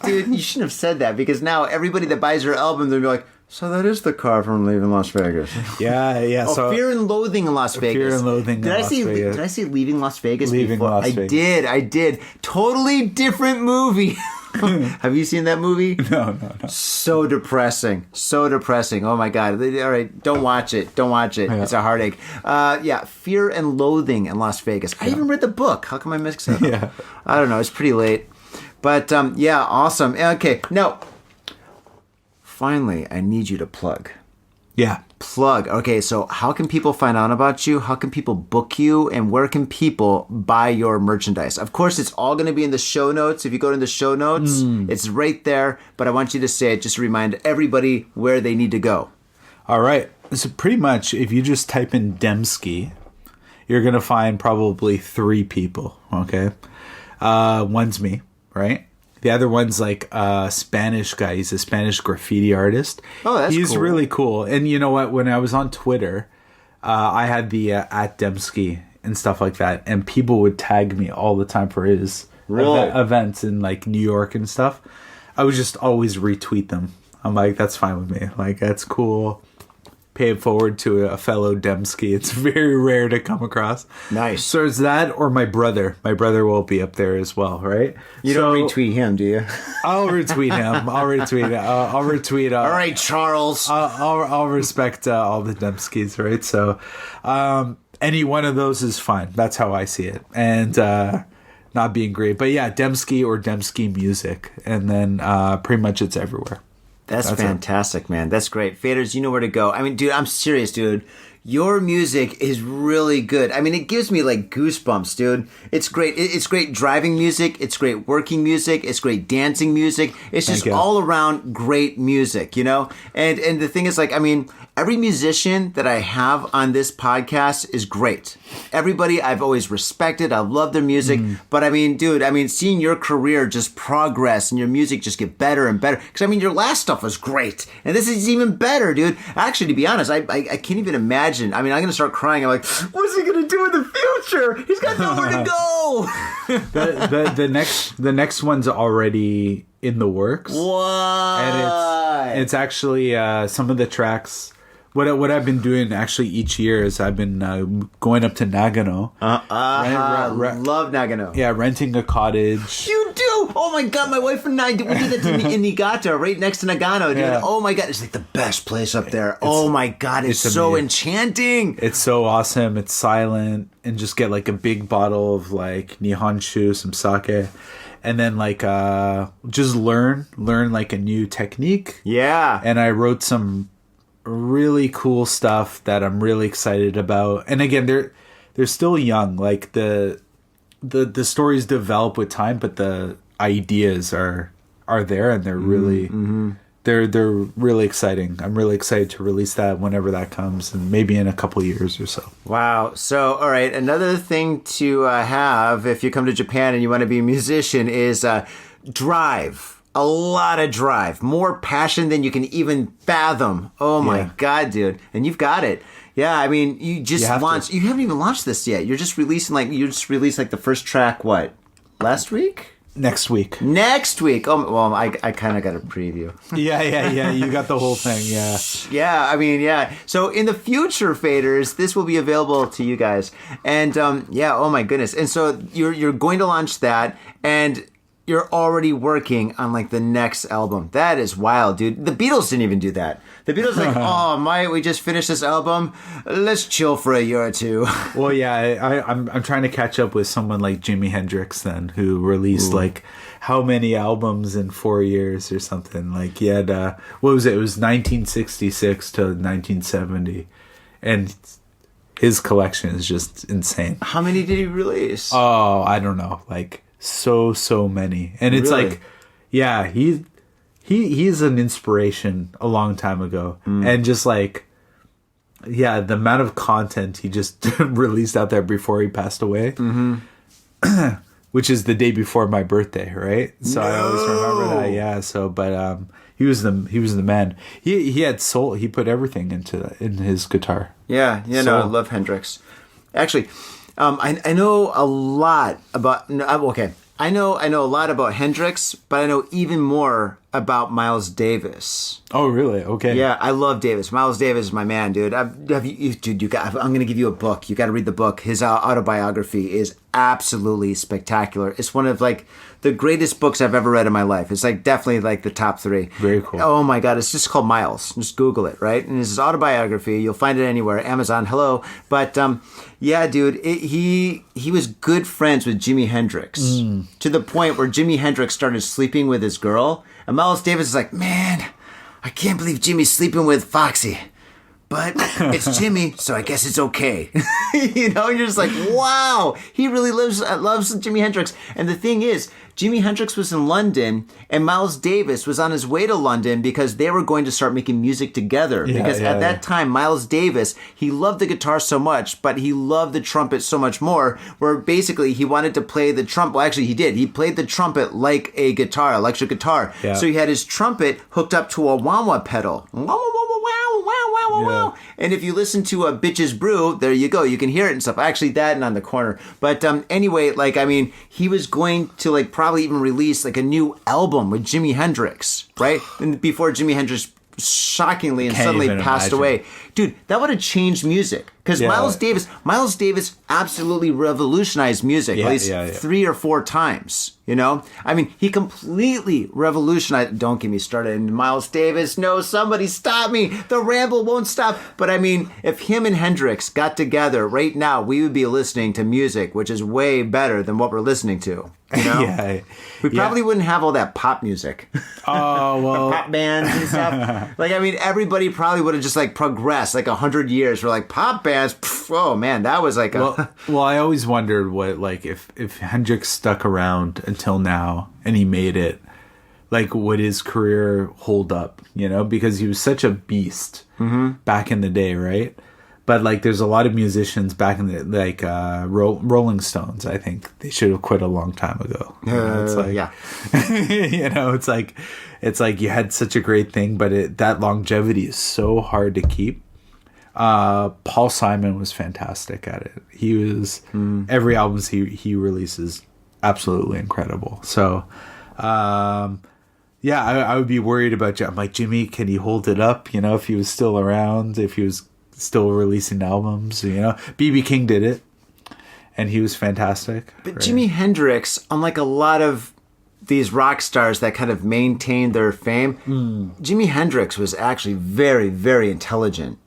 Dude, you shouldn't have said that because now everybody that buys your album, they'll be like, so that is the car from Leaving Las Vegas. Yeah. Oh, so Fear and Loathing in Las Vegas. Fear and Loathing in Las Vegas. Did I say Leaving Las Vegas Leaving before? Las Vegas. I did. Totally different movie. Have you seen that movie? No. So depressing. Oh my God. All right, don't watch it. Yeah. It's a heartache. Fear and Loathing in Las Vegas. I even read the book. How come I mixed it up? Yeah. I don't know. It's pretty late. But awesome. Okay, now, finally, I need you to plug. Yeah. Plug. Okay, so how can people find out about you? How can people book you? And where can people buy your merchandise? Of course, it's all going to be in the show notes. If you go to the show notes, it's right there. But I want you to say it just to remind everybody where they need to go. All right. So pretty much, if you just type in DEMSKY, you're going to find probably 3 people, okay? One's me, right? The other one's like a Spanish guy. He's a Spanish graffiti artist. Oh, that's cool. He's really cool. And you know what? When I was on Twitter, I had the at DEMSKY and stuff like that. And people would tag me all the time for his events in like New York and stuff. I would just always retweet them. I'm like, that's fine with me. Like, that's cool. Pay it forward to a fellow DEMSKY. It's very rare to come across. Nice. So it's that or my brother. My brother will be up there as well, right? You don't retweet him, do you? I'll retweet him. I'll retweet. All right, Charles. I'll respect all the DEMSKYs, right? So any one of those is fine. That's how I see it. And not being great. But yeah, DEMSKY or DEMSKY Music. And then pretty much it's everywhere. That's fantastic, man. That's great. Faders, you know where to go. I mean, dude, I'm serious, dude. Your music is really good. I mean, it gives me like goosebumps, dude. It's great. It's great driving music. It's great working music. It's great dancing music. It's just all around great music, you know? And the thing is, like, I mean, every musician that I have on this podcast is great. Everybody I've always respected. I love their music. But I mean, dude, seeing your career just progress and your music just get better and better. Because I mean, your last stuff was great. And this is even better, dude. Actually, to be honest, I can't even imagine. I mean, I'm going to start crying. I'm like, what's he going to do in the future? He's got nowhere to go. The next one's already in the works. What? And it's actually some of the tracks. What I've been doing actually each year is I've been going up to Nagano. Love Nagano. Yeah, renting a cottage. You do? too. Oh my god, my wife and I we did that in Niigata, right next to Nagano, dude. Yeah. Oh my god, it's like the best place up there. Oh my god, it's so amazing. enchanting. It's so awesome. It's silent, and just get like a big bottle of like Nihonshu, some sake, and then like just learn like a new technique. Yeah. And I wrote some really cool stuff that I'm really excited about. And again, they're still young. Like the stories develop with time, but the ideas are there, and they're really they're really exciting. I'm really excited to release that whenever that comes, and maybe in a couple years or so. Wow. So, all right, another thing to have if you come to Japan and you want to be a musician is drive. A lot of drive. More passion than you can even fathom. Oh, my God, dude. And you've got it. Yeah, I mean, you just launched. You haven't even launched this yet. You're just releasing, the first track, what, last week? Next week. Next week. Oh, well, I kind of got a preview. Yeah. You got the whole thing, yeah. Yeah, I mean, yeah. So in the future, faders, this will be available to you guys. And, oh my goodness. And so you're going to launch that, and you're already working on like the next album. That is wild, dude. The Beatles didn't even do that. The Beatles like, we just finished this album. Let's chill for a year or two. Well, yeah, I'm trying to catch up with someone like Jimi Hendrix then, who released like how many albums in 4 years or something. Like he had what was it? It was 1966 to 1970, and his collection is just insane. How many did he release? Oh, I don't know, like so many, and it's Really? like, yeah, he's an inspiration a long time ago, and just like, yeah, the amount of content he just released out there before he passed away, which is the day before my birthday, right? So I always remember that. Yeah. So, but he was the man. He had soul. He put everything in his guitar. Yeah, no, I love Hendrix. Actually, I know a lot about. Okay, I know a lot about Hendrix, but I know even more about Miles Davis. Oh, really? Okay. Yeah, I love Davis. Miles Davis is my man, dude. I'm going to give you a book. You got to read the book. His autobiography is absolutely spectacular. It's one of like the greatest books I've ever read in my life. It's like definitely like the top 3. Very cool. Oh my God, it's just called Miles. Just Google it, right? And it's his autobiography. You'll find it anywhere. Amazon, hello. But yeah, dude, he was good friends with Jimi Hendrix to the point where Jimi Hendrix started sleeping with his girl. And Miles Davis is like, man, I can't believe Jimmy's sleeping with Foxy. But it's Jimmy, so I guess it's okay. You know, and you're just like, wow, he really loves Jimi Hendrix. And the thing is, Jimi Hendrix was in London, and Miles Davis was on his way to London because they were going to start making music together. Because at that time, Miles Davis, he loved the guitar so much, but he loved the trumpet so much more, where basically he wanted to play the trumpet. Well, actually, he did. He played the trumpet like a guitar, electric guitar. Yeah. So he had his trumpet hooked up to a wah-wah pedal. Wow. And if you listen to a Bitches Brew, there you go. You can hear it and stuff. Actually, that and on the corner. But anyway, like, I mean, he was going to like probably even release like a new album with Jimi Hendrix, right? And before Jimi Hendrix shockingly and suddenly passed away. Dude, that would have changed music. Because Miles Davis absolutely revolutionized music at least 3 or 4 times. You know? I mean, he completely revolutionized. Don't get me started. And Miles Davis, no, somebody stop me. The ramble won't stop. But I mean, if him and Hendrix got together right now, we would be listening to music, which is way better than what we're listening to. You know? We probably wouldn't have all that pop music. Oh, well. Pop bands and stuff. Like, I mean, everybody probably would have just like progressed like 100 years for like pop bands. Pff, oh man, that was like a... Well, I always wondered what, like, if Hendrix stuck around until now and he made it, like, would his career hold up, you know? Because he was such a beast back in the day, right? But, like, there's a lot of musicians back in the, like, Rolling Stones, I think they should have quit a long time ago. You know, it's like, you know, it's like you had such a great thing, but that longevity is so hard to keep. Paul Simon was fantastic at it. He was, every album he releases, absolutely incredible. So, I would be worried about, I'm like, Jimmy, can he hold it up? You know, if he was still around, if he was still releasing albums, you know. B.B. King did it, and he was fantastic. But right? Jimi Hendrix, unlike a lot of these rock stars that kind of maintained their fame. Jimi Hendrix was actually very, very intelligent.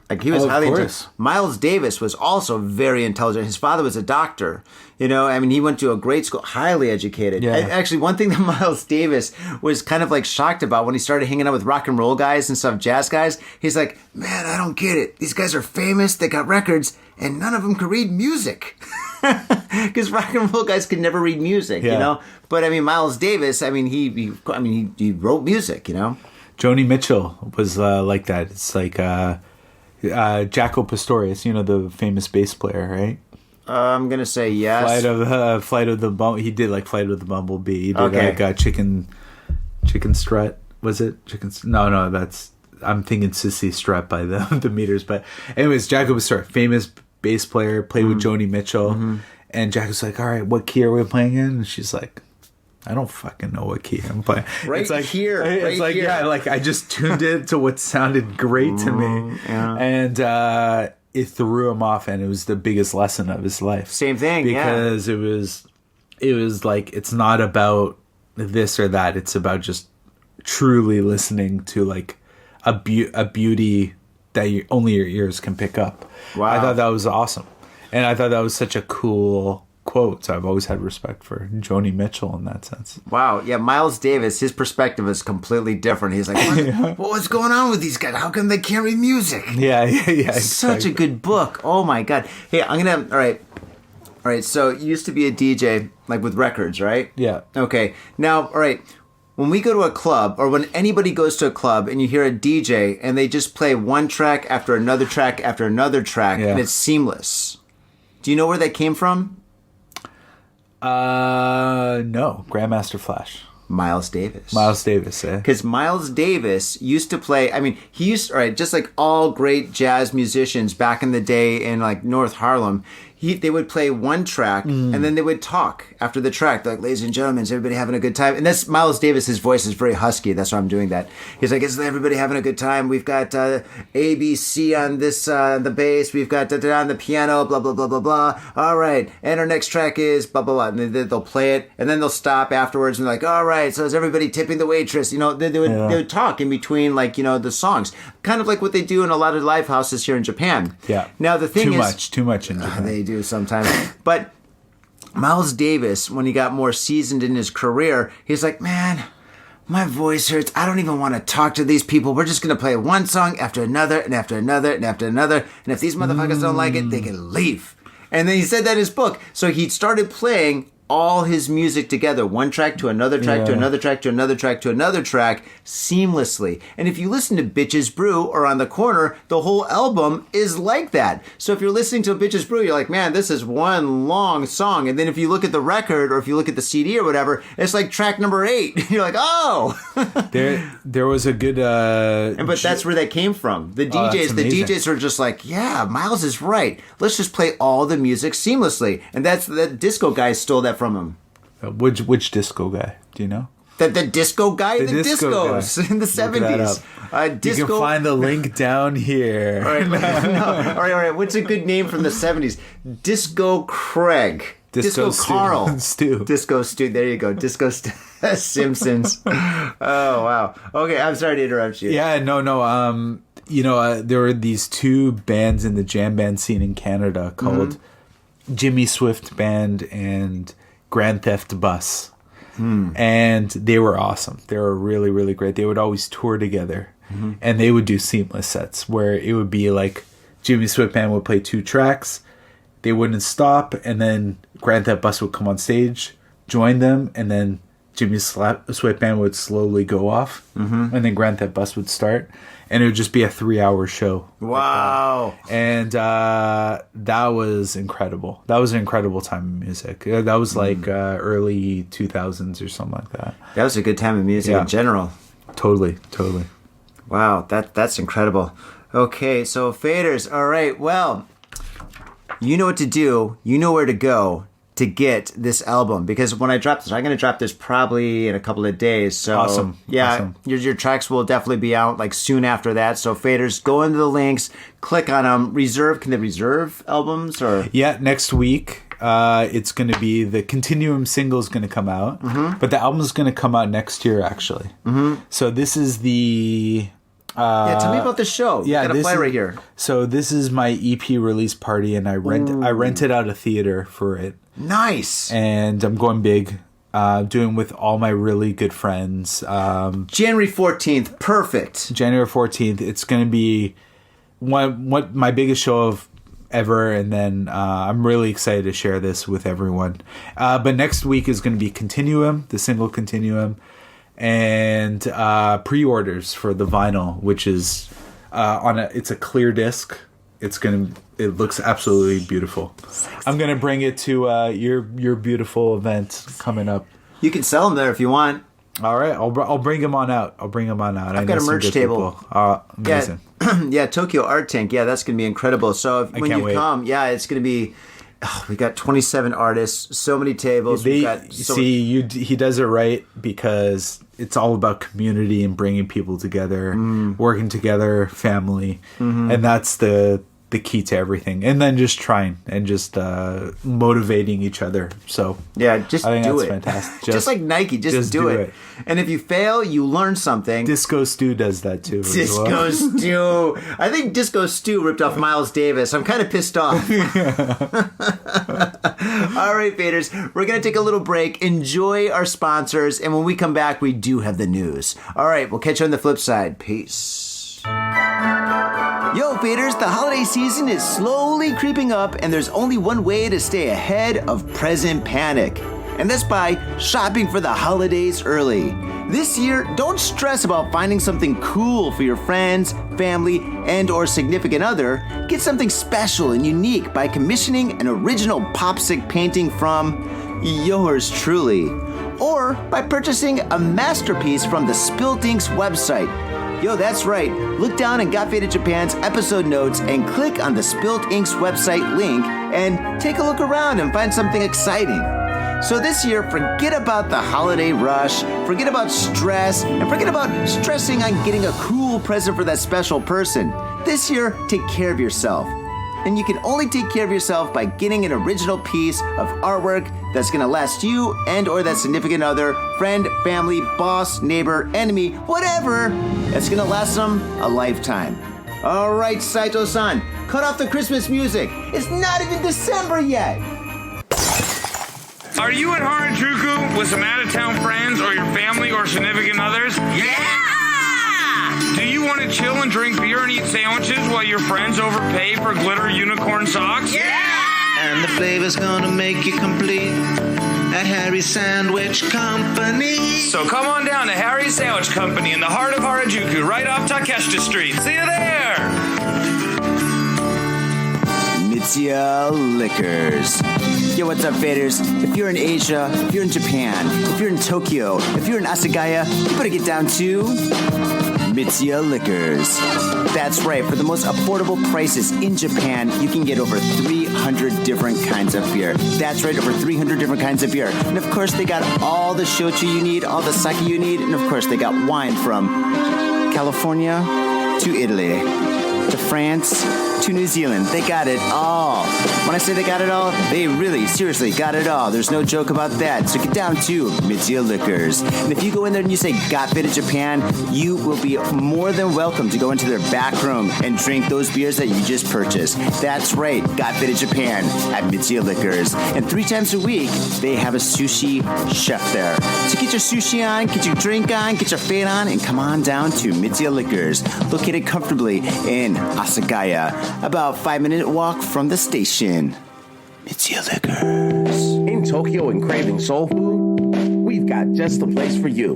Like he was highly intelligent. Miles Davis was also very intelligent. His father was a doctor. You know, I mean, he went to a great school, highly educated. Yeah. Actually, one thing that Miles Davis was kind of like shocked about when he started hanging out with rock and roll guys and stuff, jazz guys, he's like, man, I don't get it. These guys are famous, they got records, and none of them can read music. Because rock and roll guys could never read music, you know? But I mean, Miles Davis, I mean, he wrote music, you know? Joni Mitchell was like that. It's like Jaco Pastorius, you know, the famous bass player, right? I'm gonna say yes. Flight of the he did like Flight of the Bumblebee. He did like Chicken Strut. Was it Chicken? No, that's I'm thinking Sissy Strut by the Meters. But anyways, Jaco Pastorius, famous bass player, played with Joni Mitchell, and Jack was like, "All right, what key are we playing in?" And she's like, I don't fucking know what key I'm playing. It's like here. It's like here. Yeah, like I just tuned it to what sounded great to me, and it threw him off, and it was the biggest lesson of his life. Same thing, because it was like it's not about this or that. It's about just truly listening to like a beauty that only your ears can pick up. Wow, I thought that was awesome, and I thought that was such a cool quote. So I've always had respect for Joni Mitchell in that sense. Wow. Yeah, Miles Davis, his perspective is completely different. He's like, what's going on with these guys? How come they can't read music? Yeah. Exactly. Such a good book. Oh my God. Hey, all right. So you used to be a DJ, like with records, right? Yeah. Okay. Now, all right. When we go to a club, or when anybody goes to a club and you hear a DJ and they just play one track after another track after another track, and it's seamless. Do you know where that came from? No. Grandmaster Flash. Miles Davis. Because Miles Davis used to play, I mean, just like all great jazz musicians back in the day in like North Harlem, they would play one track and then they would talk after the track. They're like, ladies and gentlemen, is everybody having a good time? And that's Miles Davis. His voice is very husky. That's why I'm doing that. He's like, is everybody having a good time? We've got ABC on this, the bass. We've got da-da on the piano, blah, blah, blah, blah, blah. All right. And our next track is blah, blah, blah. And they'll play it and then they'll stop afterwards and they're like, all right. So is everybody tipping the waitress? You know, they would talk in between, like, you know, the songs. Kind of like what they do in a lot of live houses here in Japan. Yeah. Now, the thing too much in Japan. They do sometimes. But Miles Davis, when he got more seasoned in his career, he's like, man, my voice hurts. I don't even want to talk to these people. We're just going to play one song after another and after another and after another. And if these motherfuckers don't like it, they can leave. And then he said that in his book. So he started playing all his music together, one track to another track to another track to another track to another track, seamlessly. And if you listen to Bitches Brew or On the Corner, the whole album is like that. So if you're listening to Bitches Brew, you're like, man, this is one long song. And then if you look at the record or if you look at the CD or whatever, it's like track number 8. You're like, oh. there was a good but that's where that came from. The DJs are just like, yeah, Miles is right. Let's just play all the music seamlessly. And that disco guy stole that from him. Which disco guy? Do you know? The disco guy? The discos guy. In the 70s. Disco. You can find the link down here. All right. All right. What's a good name from the 70s? Disco Craig. Disco Carl. Stu. Disco Stu. There you go. Disco Simpsons. Oh, wow. Okay, I'm sorry to interrupt you. Yeah, no. You know, there were these two bands in the jam band scene in Canada called Jimmy Swift Band and Grand Theft Bus. And they were awesome. They were really, really great. They would always tour together. And they would do seamless sets where it would be like Jimmy Swift Band would play 2 tracks. They wouldn't stop. And then Grand Theft Bus would come on stage, join them. And then Jimmy Swift Band would slowly go off. And then Grand Theft Bus would start. And it would just be a 3-hour show. Wow. And that was incredible. That was an incredible time in music. That was like early 2000s or something like that. That was a good time in music in general. Totally. Wow, that's incredible. Okay, so faders. All right, well, you know what to do. You know where to go to get this album, because when I drop this, I'm going to drop this probably in a couple of days. So awesome. Your tracks will definitely be out like soon after that. So faders, go into the links, click on them, reserve. Can they reserve albums or? Yeah, next week. it's going to be the Continuum single is going to come out, but the album is going to come out next year, actually. So this is the... tell me about the show. Yeah, you got to play right here. So this is my EP release party, and I rented out a theater for it. Nice. And I'm going big, doing with all my really good friends. January 14th, perfect. January 14th, it's going to be what my biggest show of ever, and then I'm really excited to share this with everyone. But next week is going to be Continuum, the single Continuum, and pre-orders for the vinyl, which is it's a clear disc. It looks absolutely beautiful. I'm gonna bring it to your beautiful event coming up. You can sell them there if you want. All right, I'll bring them on out. I've got a merch table. Amazing. Yeah, Tokyo Art Tank. Yeah, that's gonna be incredible. So when you wait. come, it's gonna be. We got 27 artists, so many tables. He does it right because it's all about community and bringing people together, working together, family, and that's the key to everything. And then just trying and just motivating each other. So just I think do that's it. Fantastic. Just like Nike, just do it. And if you fail, you learn something. Disco Stew does that too. Disco Stew. I think Disco Stew ripped off Miles Davis. I'm kind of pissed off. All right, faders, we're going to take a little break, enjoy our sponsors, and when we come back, we do have the news. All right, we'll catch you on the flip side. Peace. Yo, faders, the holiday season is slowly creeping up, and there's only one way to stay ahead of present panic, and that's by shopping for the holidays early. This year, don't stress about finding something cool for your friends, family, and or significant other. Get something special and unique by commissioning an original popsicle painting from yours truly, or by purchasing a masterpiece from the Spilt Inks website. Yo, that's right. Look down in Got Faded Japan's episode notes and click on the Spilt Inks website link and take a look around and find something exciting. So this year, forget about the holiday rush, forget about stress, and forget about stressing on getting a cool present for that special person. This year, take care of yourself. And you can only take care of yourself by getting an original piece of artwork that's gonna last you and or that significant other, friend, family, boss, neighbor, enemy, whatever, that's gonna last them a lifetime. All right, Saito-san, cut off the Christmas music. It's not even December yet. Are you in Harajuku with some out-of-town friends or your family or significant others? Yeah! Do you want to chill and drink beer and eat sandwiches while your friends overpay for glitter unicorn socks? Yeah! And the flavor's gonna make you complete at Harry's Sandwich Company. So come on down to Harry's Sandwich Company in the heart of Harajuku, right off Takeshita Street. See you there! Mitsuya Liquors. Yo, what's up, faders? If you're in Asia, if you're in Japan, if you're in Tokyo, if you're in Asagaya, you better get down to Mitsuya Liquors. That's right, for the most affordable prices in Japan, you can get over 300 different kinds of beer. That's right, over 300 different kinds of beer. And of course, they got all the shochu you need, all the sake you need, and of course, they got wine from California to Italy to France to New Zealand. They got it all. When I say they got it all, they really, seriously got it all. There's no joke about that. So get down to Mitsuya Liquors. And if you go in there and you say, Got Faded Japan, you will be more than welcome to go into their back room and drink those beers that you just purchased. That's right, Got Faded Japan at Mitsuya Liquors. And 3 times a week, they have a sushi chef there. So get your sushi on, get your drink on, get your fade on, and come on down to Mitsuya Liquors, located comfortably in Asagaya, about 5-minute walk from the station. Mitsuya Liquors. In Tokyo and craving soul food, we've got just the place for you.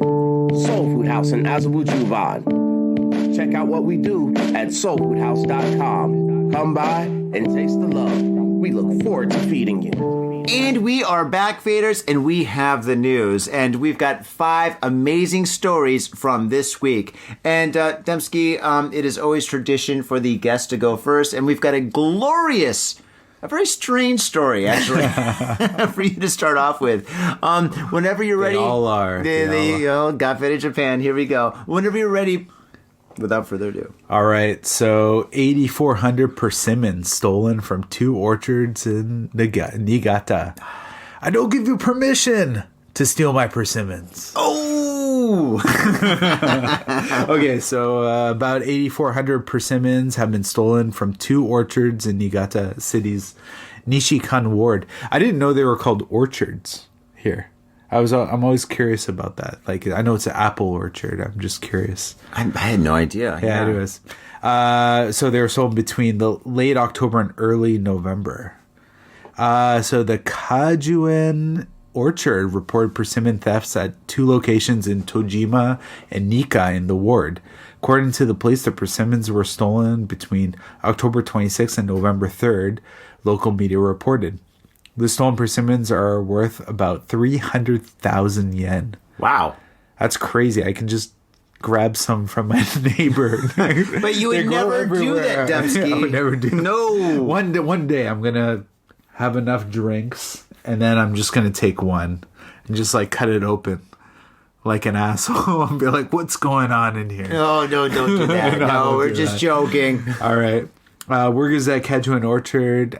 Soul Food House in Azabu Juvan. Check out what we do at soulfoodhouse.com. Come by and taste the love. We look forward to feeding you. And we are back, faders, and we have the news. And we've got 5 amazing stories from this week. And Demsky, it is always tradition for the guest to go first. And we've got a very strange story, actually, for you to start off with. Whenever you're ready. They all are. There you go. Got Faded Japan. Here we go. Whenever you're ready, without further ado. All right, so 8,400 persimmons stolen from 2 orchards in Niigata. I don't give you permission to steal my persimmons. Oh! Okay, so about 8,400 persimmons have been stolen from 2 orchards in Niigata City's Nishikan ward. I didn't know they were called orchards here. I'm always curious about that. Like, I know it's an apple orchard. I'm just curious. I had no idea. Yeah, it was. So they were sold between the late October and early November. So the Kajuen Orchard reported persimmon thefts at 2 locations in Tojima and Nika in the ward. According to the police, the persimmons were stolen between October 26th and November 3rd, local media reported. The stolen persimmons are worth about 300,000 yen. Wow. That's crazy. I can just grab some from my neighbor. But you would never do that, Demsky. I would never do that. No. One day I'm going to have enough drinks, and then I'm just going to take one and just like cut it open like an asshole and be like, what's going on in here? No, don't do that. No, we're just joking. All right. Workers at Kajuen Orchard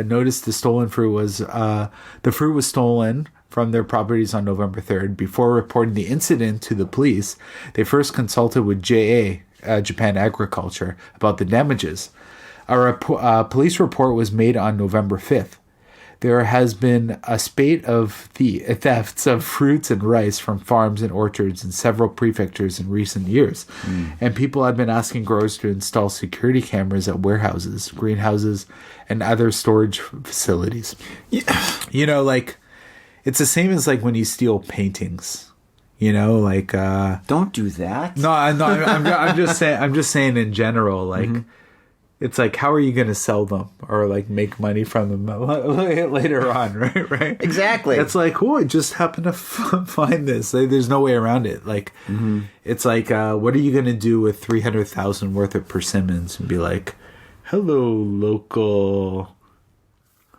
noticed the stolen fruit was the fruit was stolen from their properties on November 3rd. Before reporting the incident to the police, they first consulted with JA, Japan Agriculture, about the damages. A police report was made on November 5th. There has been a spate of the thefts of fruits and rice from farms and orchards in several prefectures in recent years. And people have been asking growers to install security cameras at warehouses, greenhouses, and other storage facilities. Yeah. You know, like, it's the same as like when you steal paintings. You know, like Don't do that. no, I'm just saying. I'm just saying in general, like. It's like, how are you going to sell them or like make money from them later on, right? Exactly. It's like, oh, I just happened to find this. Like, there's no way around it. Like, it's like, what are you going to do with 300,000 worth of persimmons and be like, hello, local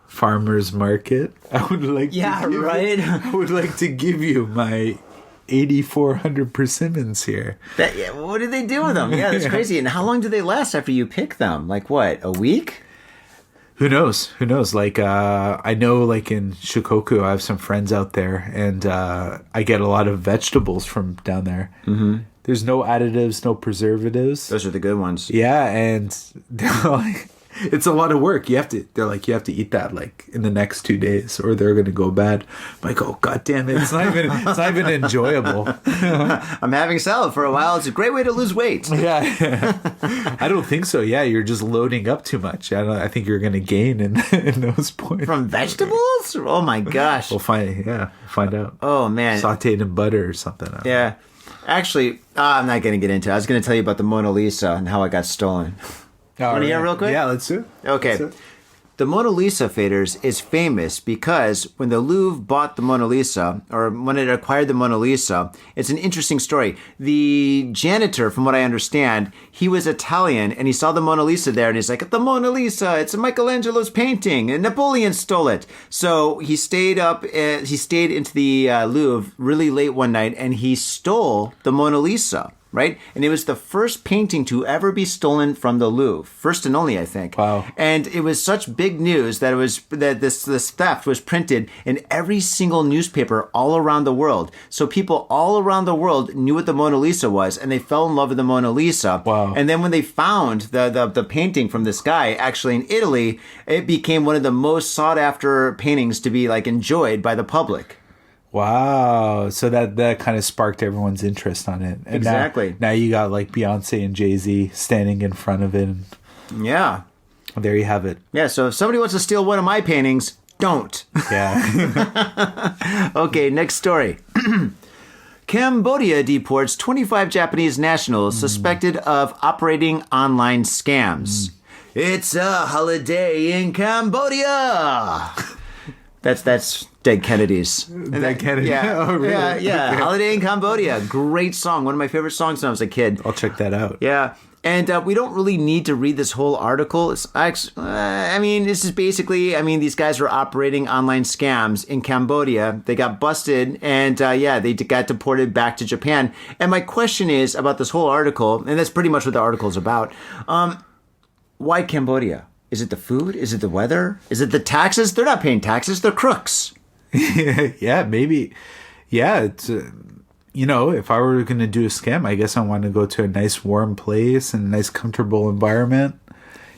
farmers market. I would like, I would like to give you my 8,400 persimmons here. What do they do with them? Yeah, that's crazy. And how long do they last after you pick them? Like what, a week? Who knows? Like, I know, like, in Shikoku, I have some friends out there, and I get a lot of vegetables from down there. There's no additives, no preservatives. Those are the good ones. Yeah, and they're like, it's a lot of work. You have to eat that like in the next 2 days, or they're gonna go bad. I'm like, oh god damn it! It's not even enjoyable. I'm having salad for a while. It's a great way to lose weight. Yeah, I don't think so. Yeah, you're just loading up too much. I think you're gonna gain in those points From vegetables? Oh my gosh. We'll find out. Oh man. Sauteed in butter or something. Yeah. Actually, I'm not going to get into it. I was going to tell you about the Mona Lisa and how it got stolen. Want to hear real quick? Yeah, let's do it. Okay. The Mona Lisa faders is famous because when the Louvre bought the Mona Lisa, or when it acquired the Mona Lisa, it's an interesting story. The janitor, from what I understand, he was Italian, and he saw the Mona Lisa there, and he's like, the Mona Lisa, it's Michelangelo's painting, and Napoleon stole it. So he stayed into the Louvre really late one night, and he stole the Mona Lisa. Right? And it was the first painting to ever be stolen from the Louvre. First and only, I think. Wow. And it was such big news that this theft was printed in every single newspaper all around the world. So people all around the world knew what the Mona Lisa was, and they fell in love with the Mona Lisa. Wow. And then when they found the painting from this guy, actually in Italy, it became one of the most sought after paintings to be like enjoyed by the public. Wow. So that kind of sparked everyone's interest on it. And Exactly. Now you got like Beyonce and Jay-Z standing in front of it. And Yeah. there you have it. Yeah, so if somebody wants to steal one of my paintings, don't. Yeah. Okay, next story. Cambodia deports 25 Japanese nationals suspected of operating online scams. It's a holiday in Cambodia. That's Dead Kennedys. Dead Kennedys. Yeah. Oh, really? Yeah. Holiday in Cambodia. Great song. One of my favorite songs when I was a kid. I'll check that out. Yeah. And we don't really need to read this whole article. It's actually, this is basically, these guys were operating online scams in Cambodia. They got busted, and they got deported back to Japan. And my question is about this whole article, and that's pretty much what the article is about. Why Cambodia? Is it the food? Is it the weather? Is it the taxes? They're not paying taxes. They're crooks. Yeah, maybe. Yeah, it's... if I were going to do a scam, I guess I want to go to a nice warm place and a nice comfortable environment.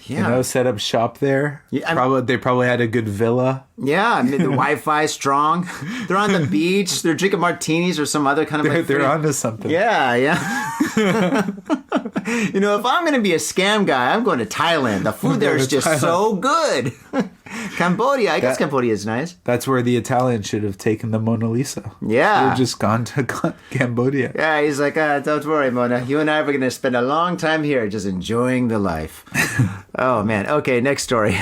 Yeah. Set up shop there. Yeah, they probably had a good villa. Yeah, the Wi-Fi is strong. They're on the beach. They're drinking martinis or some other kind of... They're onto something. Yeah. If I'm going to be a scam guy, I'm going to Thailand. The food there is just so good. Cambodia, I guess Cambodia is nice. That's where the Italians should have taken the Mona Lisa. Yeah. They've just gone to Cambodia. Yeah, he's like, don't worry, Mona. You and I are going to spend a long time here just enjoying the life. Oh, man. Okay, next story.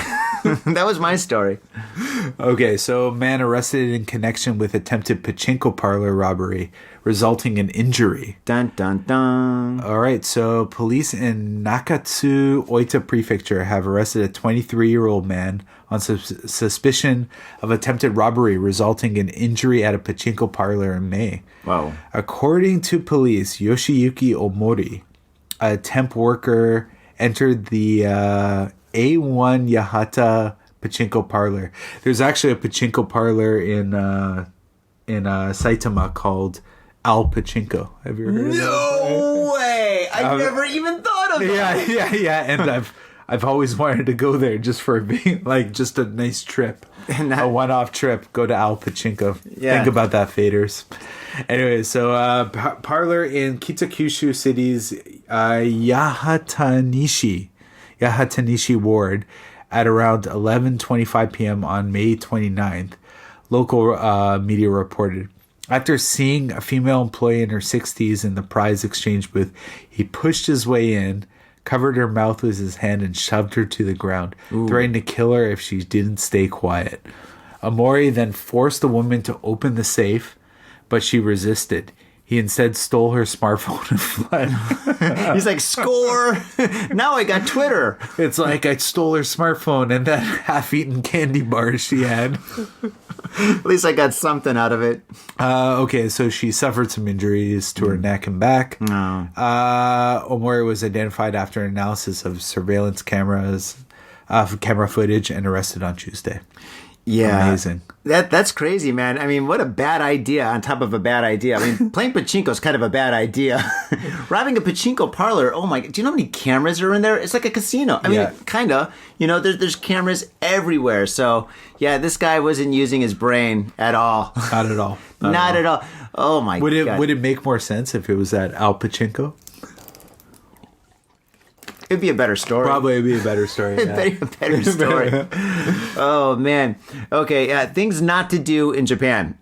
That was my story. Okay, so man arrested in connection with attempted pachinko parlor robbery, resulting in injury. Dun, dun, dun. All right, so police in Nakatsu, Oita Prefecture have arrested a 23-year-old man on suspicion of attempted robbery, resulting in injury at a pachinko parlor in May. Wow. According to police, Yoshiyuki Omori, a temp worker, entered the A1 Yahata pachinko parlor. There's actually a pachinko parlor in Saitama called Al Pachinko. Have you heard of that? No way! I never even thought of that. Yeah. And I've always wanted to go there just for being just a nice trip, a one-off trip. Go to Al Pachinko. Yeah. Think about that, faders. Anyway, so parlor in Kitakyushu City's Yahatanishi ward at around 11:25 p.m. on May 29th, local media reported. After seeing a female employee in her 60s in the prize exchange booth, he pushed his way in, covered her mouth with his hand, and shoved her to the ground, threatening to kill her if she didn't stay quiet. Omori then forced the woman to open the safe, but she resisted. He instead stole her smartphone and fled. He's like, score! Now I got Twitter. It's like I stole her smartphone and that half-eaten candy bar she had. At least I got something out of it. Okay, so she suffered some injuries to her neck and back. No. Omori was identified after analysis of surveillance camera footage and arrested on Tuesday. Yeah. Amazing. That's crazy, man. What a bad idea on top of a bad idea. Playing pachinko is kind of a bad idea. Robbing a pachinko parlor, oh my, do you know how many cameras are in there? It's like a casino. Kind of. There's cameras everywhere. So, yeah, this guy wasn't using his brain at all. Not at all. Not at all. Oh my God. Would it make more sense if it was at Al Pachinko? It'd be a better story. Probably it'd be a better story. Yeah. A better story. Oh, man. Okay, things not to do in Japan.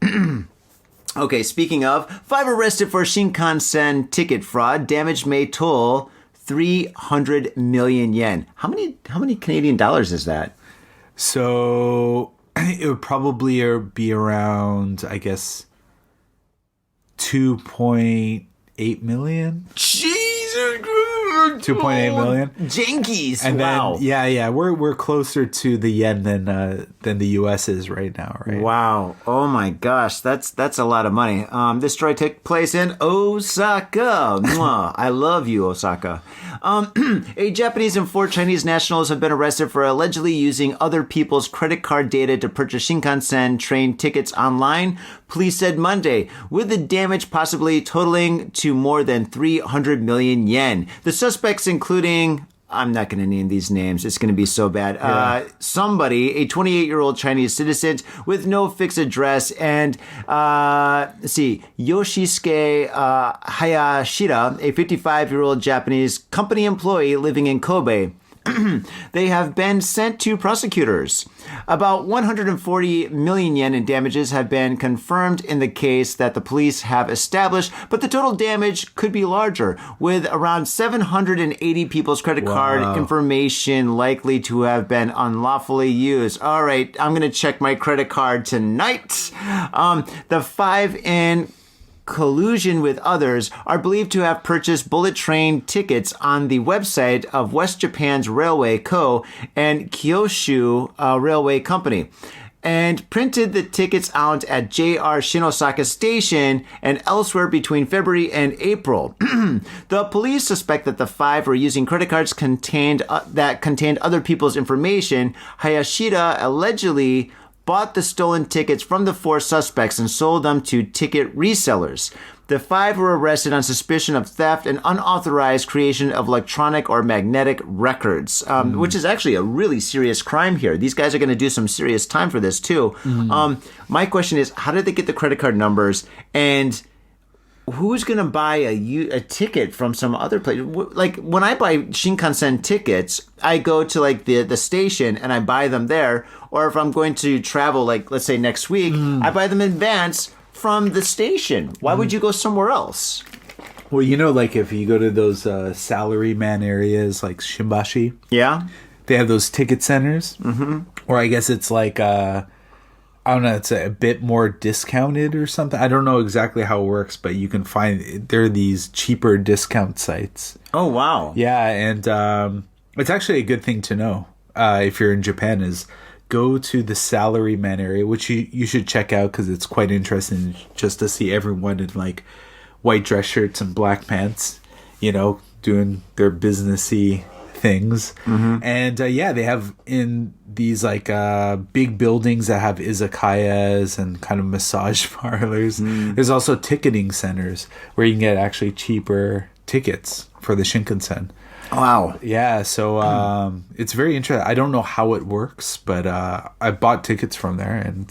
Okay, speaking of, 5 arrested for Shinkansen ticket fraud. Damage may toll 300 million yen. How many Canadian dollars is that? So it would probably be around, I guess, 2.8 million. Jesus Christ! 2.8 million. Jinkies! And wow. Then, we're closer to the yen than the U.S. is right now, right? Wow. Oh my gosh, that's a lot of money. This story took place in Osaka. Mwah. I love you, Osaka. A Japanese and 4 Chinese nationals have been arrested for allegedly using other people's credit card data to purchase Shinkansen train tickets online, police said Monday, with the damage possibly totaling to more than 300 million yen. The suspects including... I'm not going to name these names. It's going to be so bad. Yeah. Somebody, a 28-year-old Chinese citizen with no fixed address, and Yoshisuke Hayashida, a 55-year-old Japanese company employee living in Kobe. They have been sent to prosecutors. About 140 million yen in damages have been confirmed in the case that the police have established, but the total damage could be larger, with around 780 people's credit card information likely to have been unlawfully used. All right, I'm going to check my credit card tonight. The 5 in collusion with others, are believed to have purchased bullet train tickets on the website of West Japan's Railway Co. and Kyushu Railway Company, and printed the tickets out at JR Shinosaka Station and elsewhere between February and April. The police suspect that the 5 were using credit cards that contained other people's information. Hayashida allegedly bought the stolen tickets from the 4 suspects and sold them to ticket resellers. The 5 were arrested on suspicion of theft and unauthorized creation of electronic or magnetic records, which is actually a really serious crime here. These guys are going to do some serious time for this, too. My question is, how did they get the credit card numbers, and who's going to buy a ticket from some other place? Like, when I buy Shinkansen tickets, I go to, like, the station and I buy them there. Or if I'm going to travel, like, let's say next week, I buy them in advance from the station. Why would you go somewhere else? Well, like if you go to those salaryman areas like Shimbashi, Yeah? they have those ticket centers. Mm-hmm. Or I guess it's like, I don't know, it's a bit more discounted or something. I don't know exactly how it works, but you can find, there are these cheaper discount sites. Oh, wow. Yeah, and it's actually a good thing to know if you're in Japan, is go to the salaryman area, which you should check out because it's quite interesting just to see everyone in like white dress shirts and black pants, doing their businessy things. Mm-hmm. And they have in these like big buildings that have izakayas and kind of massage parlors. There's also ticketing centers where you can get actually cheaper tickets for the Shinkansen. Wow. Yeah, so it's very interesting. I don't know how it works, but I bought tickets from there, and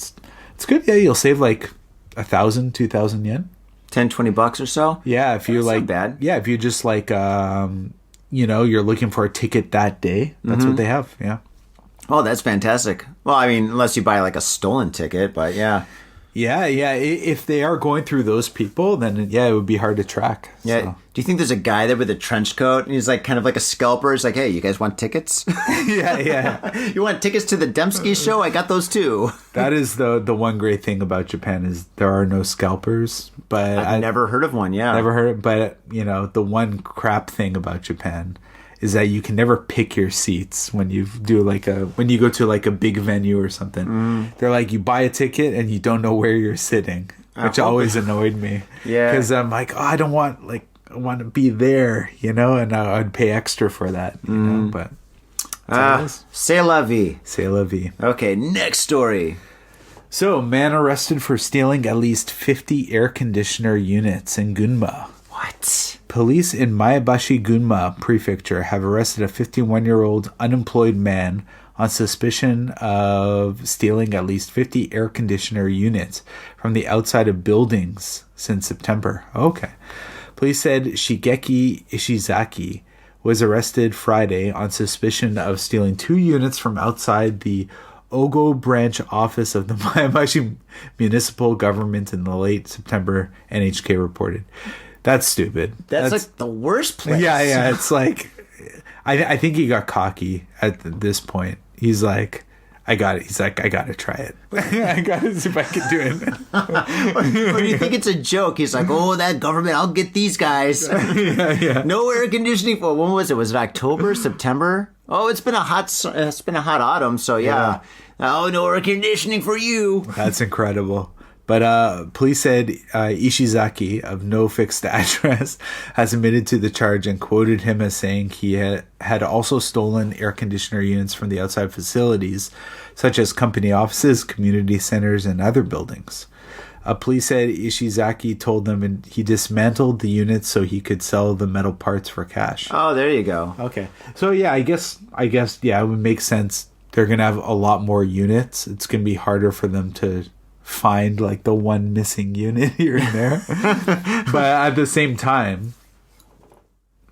it's good. Yeah, you'll save like 1,000, 2,000 yen. 10, 20 bucks or so? Yeah, if you're like, not bad. Yeah, if you just like, you're looking for a ticket that day, that's what they have. Yeah. Oh, that's fantastic. Well, I mean, unless you buy like a stolen ticket, but yeah. Yeah. If they are going through those people, then it would be hard to track. Yeah. So. Do you think there's a guy there with a trench coat and he's like kind of like a scalper? He's like, hey, you guys want tickets? Yeah. You want tickets to the DEMSKY show? I got those too. That is the one great thing about Japan is there are no scalpers. But I've never heard of one. Yeah. Never heard of, but the one crap thing about Japan is that you can never pick your seats when you do when you go to like a big venue or something. They're like, you buy a ticket and you don't know where you're sitting, which always annoyed me. Yeah. Because I'm like, I don't want I want to be there, and I'd pay extra for that, but C'est la vie. C'est la vie. Okay, next story. So, man arrested for stealing at least 50 air conditioner units in Gunma. What? Police in Maebashi, Gunma Prefecture have arrested a 51-year-old unemployed man on suspicion of stealing at least 50 air conditioner units from the outside of buildings since September. Okay. Police said Shigeki Ishizaki was arrested Friday on suspicion of stealing 2 units from outside the Ogo branch office of the Maebashi municipal government in the late September, NHK reported. That's stupid. That's like the worst place. Yeah. It's like, I think he got cocky at this point. He's like, I got it. He's like, I got to try it. I got to see if I can do it. Or do you think it's a joke? He's like, oh, that government, I'll get these guys. Yeah. No air conditioning for, when was it? Was it October, September? Oh, it's been a hot autumn, so yeah. Oh, no air conditioning for you. That's incredible. But police said Ishizaki, of no fixed address, has admitted to the charge and quoted him as saying he had also stolen air conditioner units from the outside facilities, such as company offices, community centers, and other buildings. Police said Ishizaki told them he dismantled the units so he could sell the metal parts for cash. Oh, there you go. Okay. So, yeah, I guess, it would make sense. They're going to have a lot more units. It's going to be harder for them to find like the one missing unit here and there. But at the same time,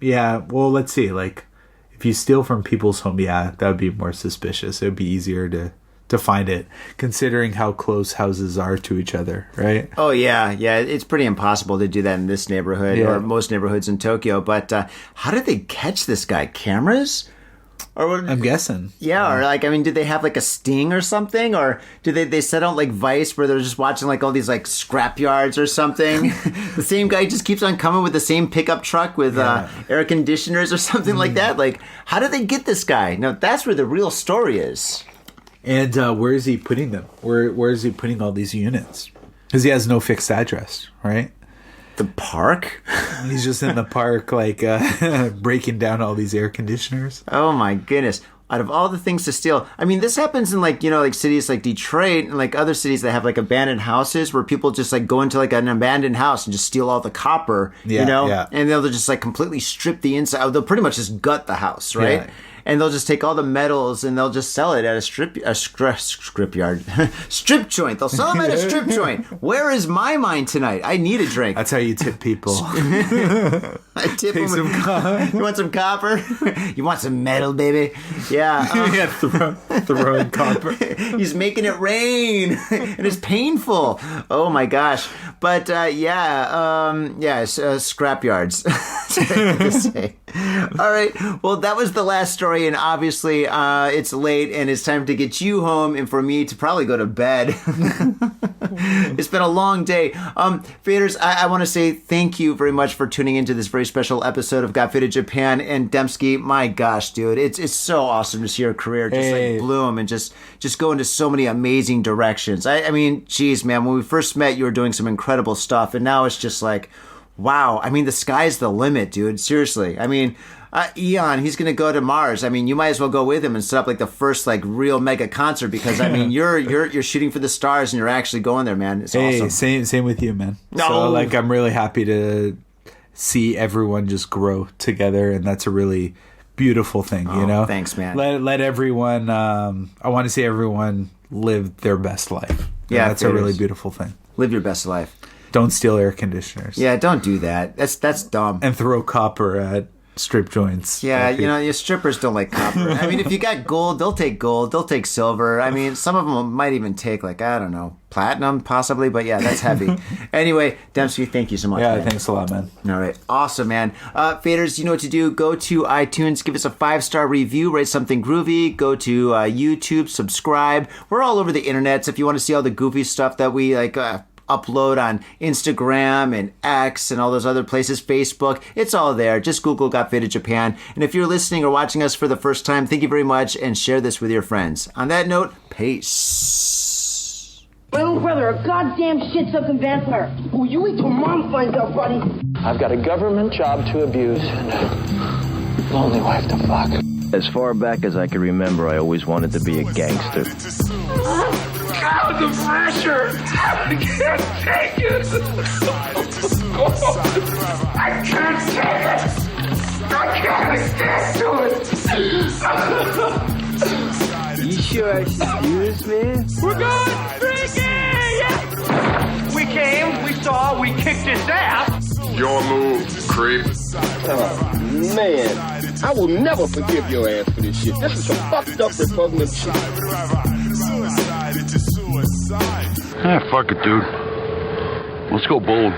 let's see, like if you steal from people's home, that would be more suspicious. It would be easier to find it, considering how close houses are to each other, right? Oh yeah, it's pretty impossible to do that in this neighborhood or most neighborhoods in Tokyo. But how did they catch this guy? Cameras? Or I'm guessing. Yeah, or like, I mean, did they have like a sting or something? Or did they set out like Vice where they're just watching like all these like scrap yards or something? The same guy just keeps on coming with the same pickup truck with air conditioners or something like that. Like, how did they get this guy? Now, that's where the real story is. And where is he putting them? Where is he putting all these units? Because he has no fixed address, right? The park? He's just in the park, like, breaking down all these air conditioners. Oh, my goodness. Out of all the things to steal, I mean, this happens in, like, you know, like cities like Detroit and, like, other cities that have, like, abandoned houses where people just, like, go into, like, an abandoned house and just steal all the copper, you know? Yeah. And they'll just, like, completely strip the inside. They'll pretty much just gut the house, right? Yeah. And they'll just take all the metals and they'll just sell it at a strip yard. Strip joint. They'll sell them at a strip joint. Where is my mind tonight? I need a drink. That's how you tip people. I tip them. You want some copper? You want some metal, baby? Yeah. Yeah, throwing copper. He's making it rain. And it's painful. Oh, my gosh. But, scrap yards. That's what I have to say. All right. Well, that was the last story. And obviously, it's late and it's time to get you home and for me to probably go to bed. It's been a long day. Faders, I want to say thank you very much for tuning into this very special episode of Got Faded Japan. And DEMSKY, my gosh, dude, it's so awesome to see your career just like bloom and just go into so many amazing directions. I mean, geez, man, when we first met, you were doing some incredible stuff. And now it's just like, wow. I mean, the sky's the limit, dude. Seriously. I mean, Eon, he's going to go to Mars. I mean, you might as well go with him and set up like the first like real mega concert because I mean, you're shooting for the stars and you're actually going there, man. It's awesome. Same with you, man. No. So like, I'm really happy to see everyone just grow together, and that's a really beautiful thing, you know? Thanks, man. Let everyone, I want to see everyone live their best life. Yeah, and that's a really beautiful thing. Live your best life. Don't steal air conditioners. Yeah, don't do that. That's dumb. And throw copper at strip joints. Yeah, you know, your strippers don't like copper. I mean, if you got gold, they'll take gold. They'll take silver. I mean, some of them might even take, like, I don't know, platinum possibly. But yeah, that's heavy. Anyway, DEMSKY, thank you so much. Yeah, man. Thanks a lot, man. All right. Awesome, man. Faders, you know what to do. Go to iTunes, give us a 5-star review, write something groovy. Go to YouTube, subscribe. We're all over the internet. So if you want to see all the goofy stuff that we like, upload on Instagram and X and all those other places, Facebook. It's all there. Just Google Got Faded Japan. And if you're listening or watching us for the first time, thank you very much and share this with your friends. On that note, peace. My own brother, a goddamn shit-sucking vampire. Oh, you wait till Mom finds out, buddy. I've got a government job to abuse and a lonely wife to fuck. As far back as I can remember, I always wanted to be a gangster. God, the pressure! I can't take it! I can't take it! I can't stand to it! You sure I should do this, man? We're going drinking! We came, we saw, we kicked his ass! Your move, creep. Oh, man. I will never forgive your ass for this shit. This is some fucked up repugnant shit. Ah, fuck it, dude. Let's go bold.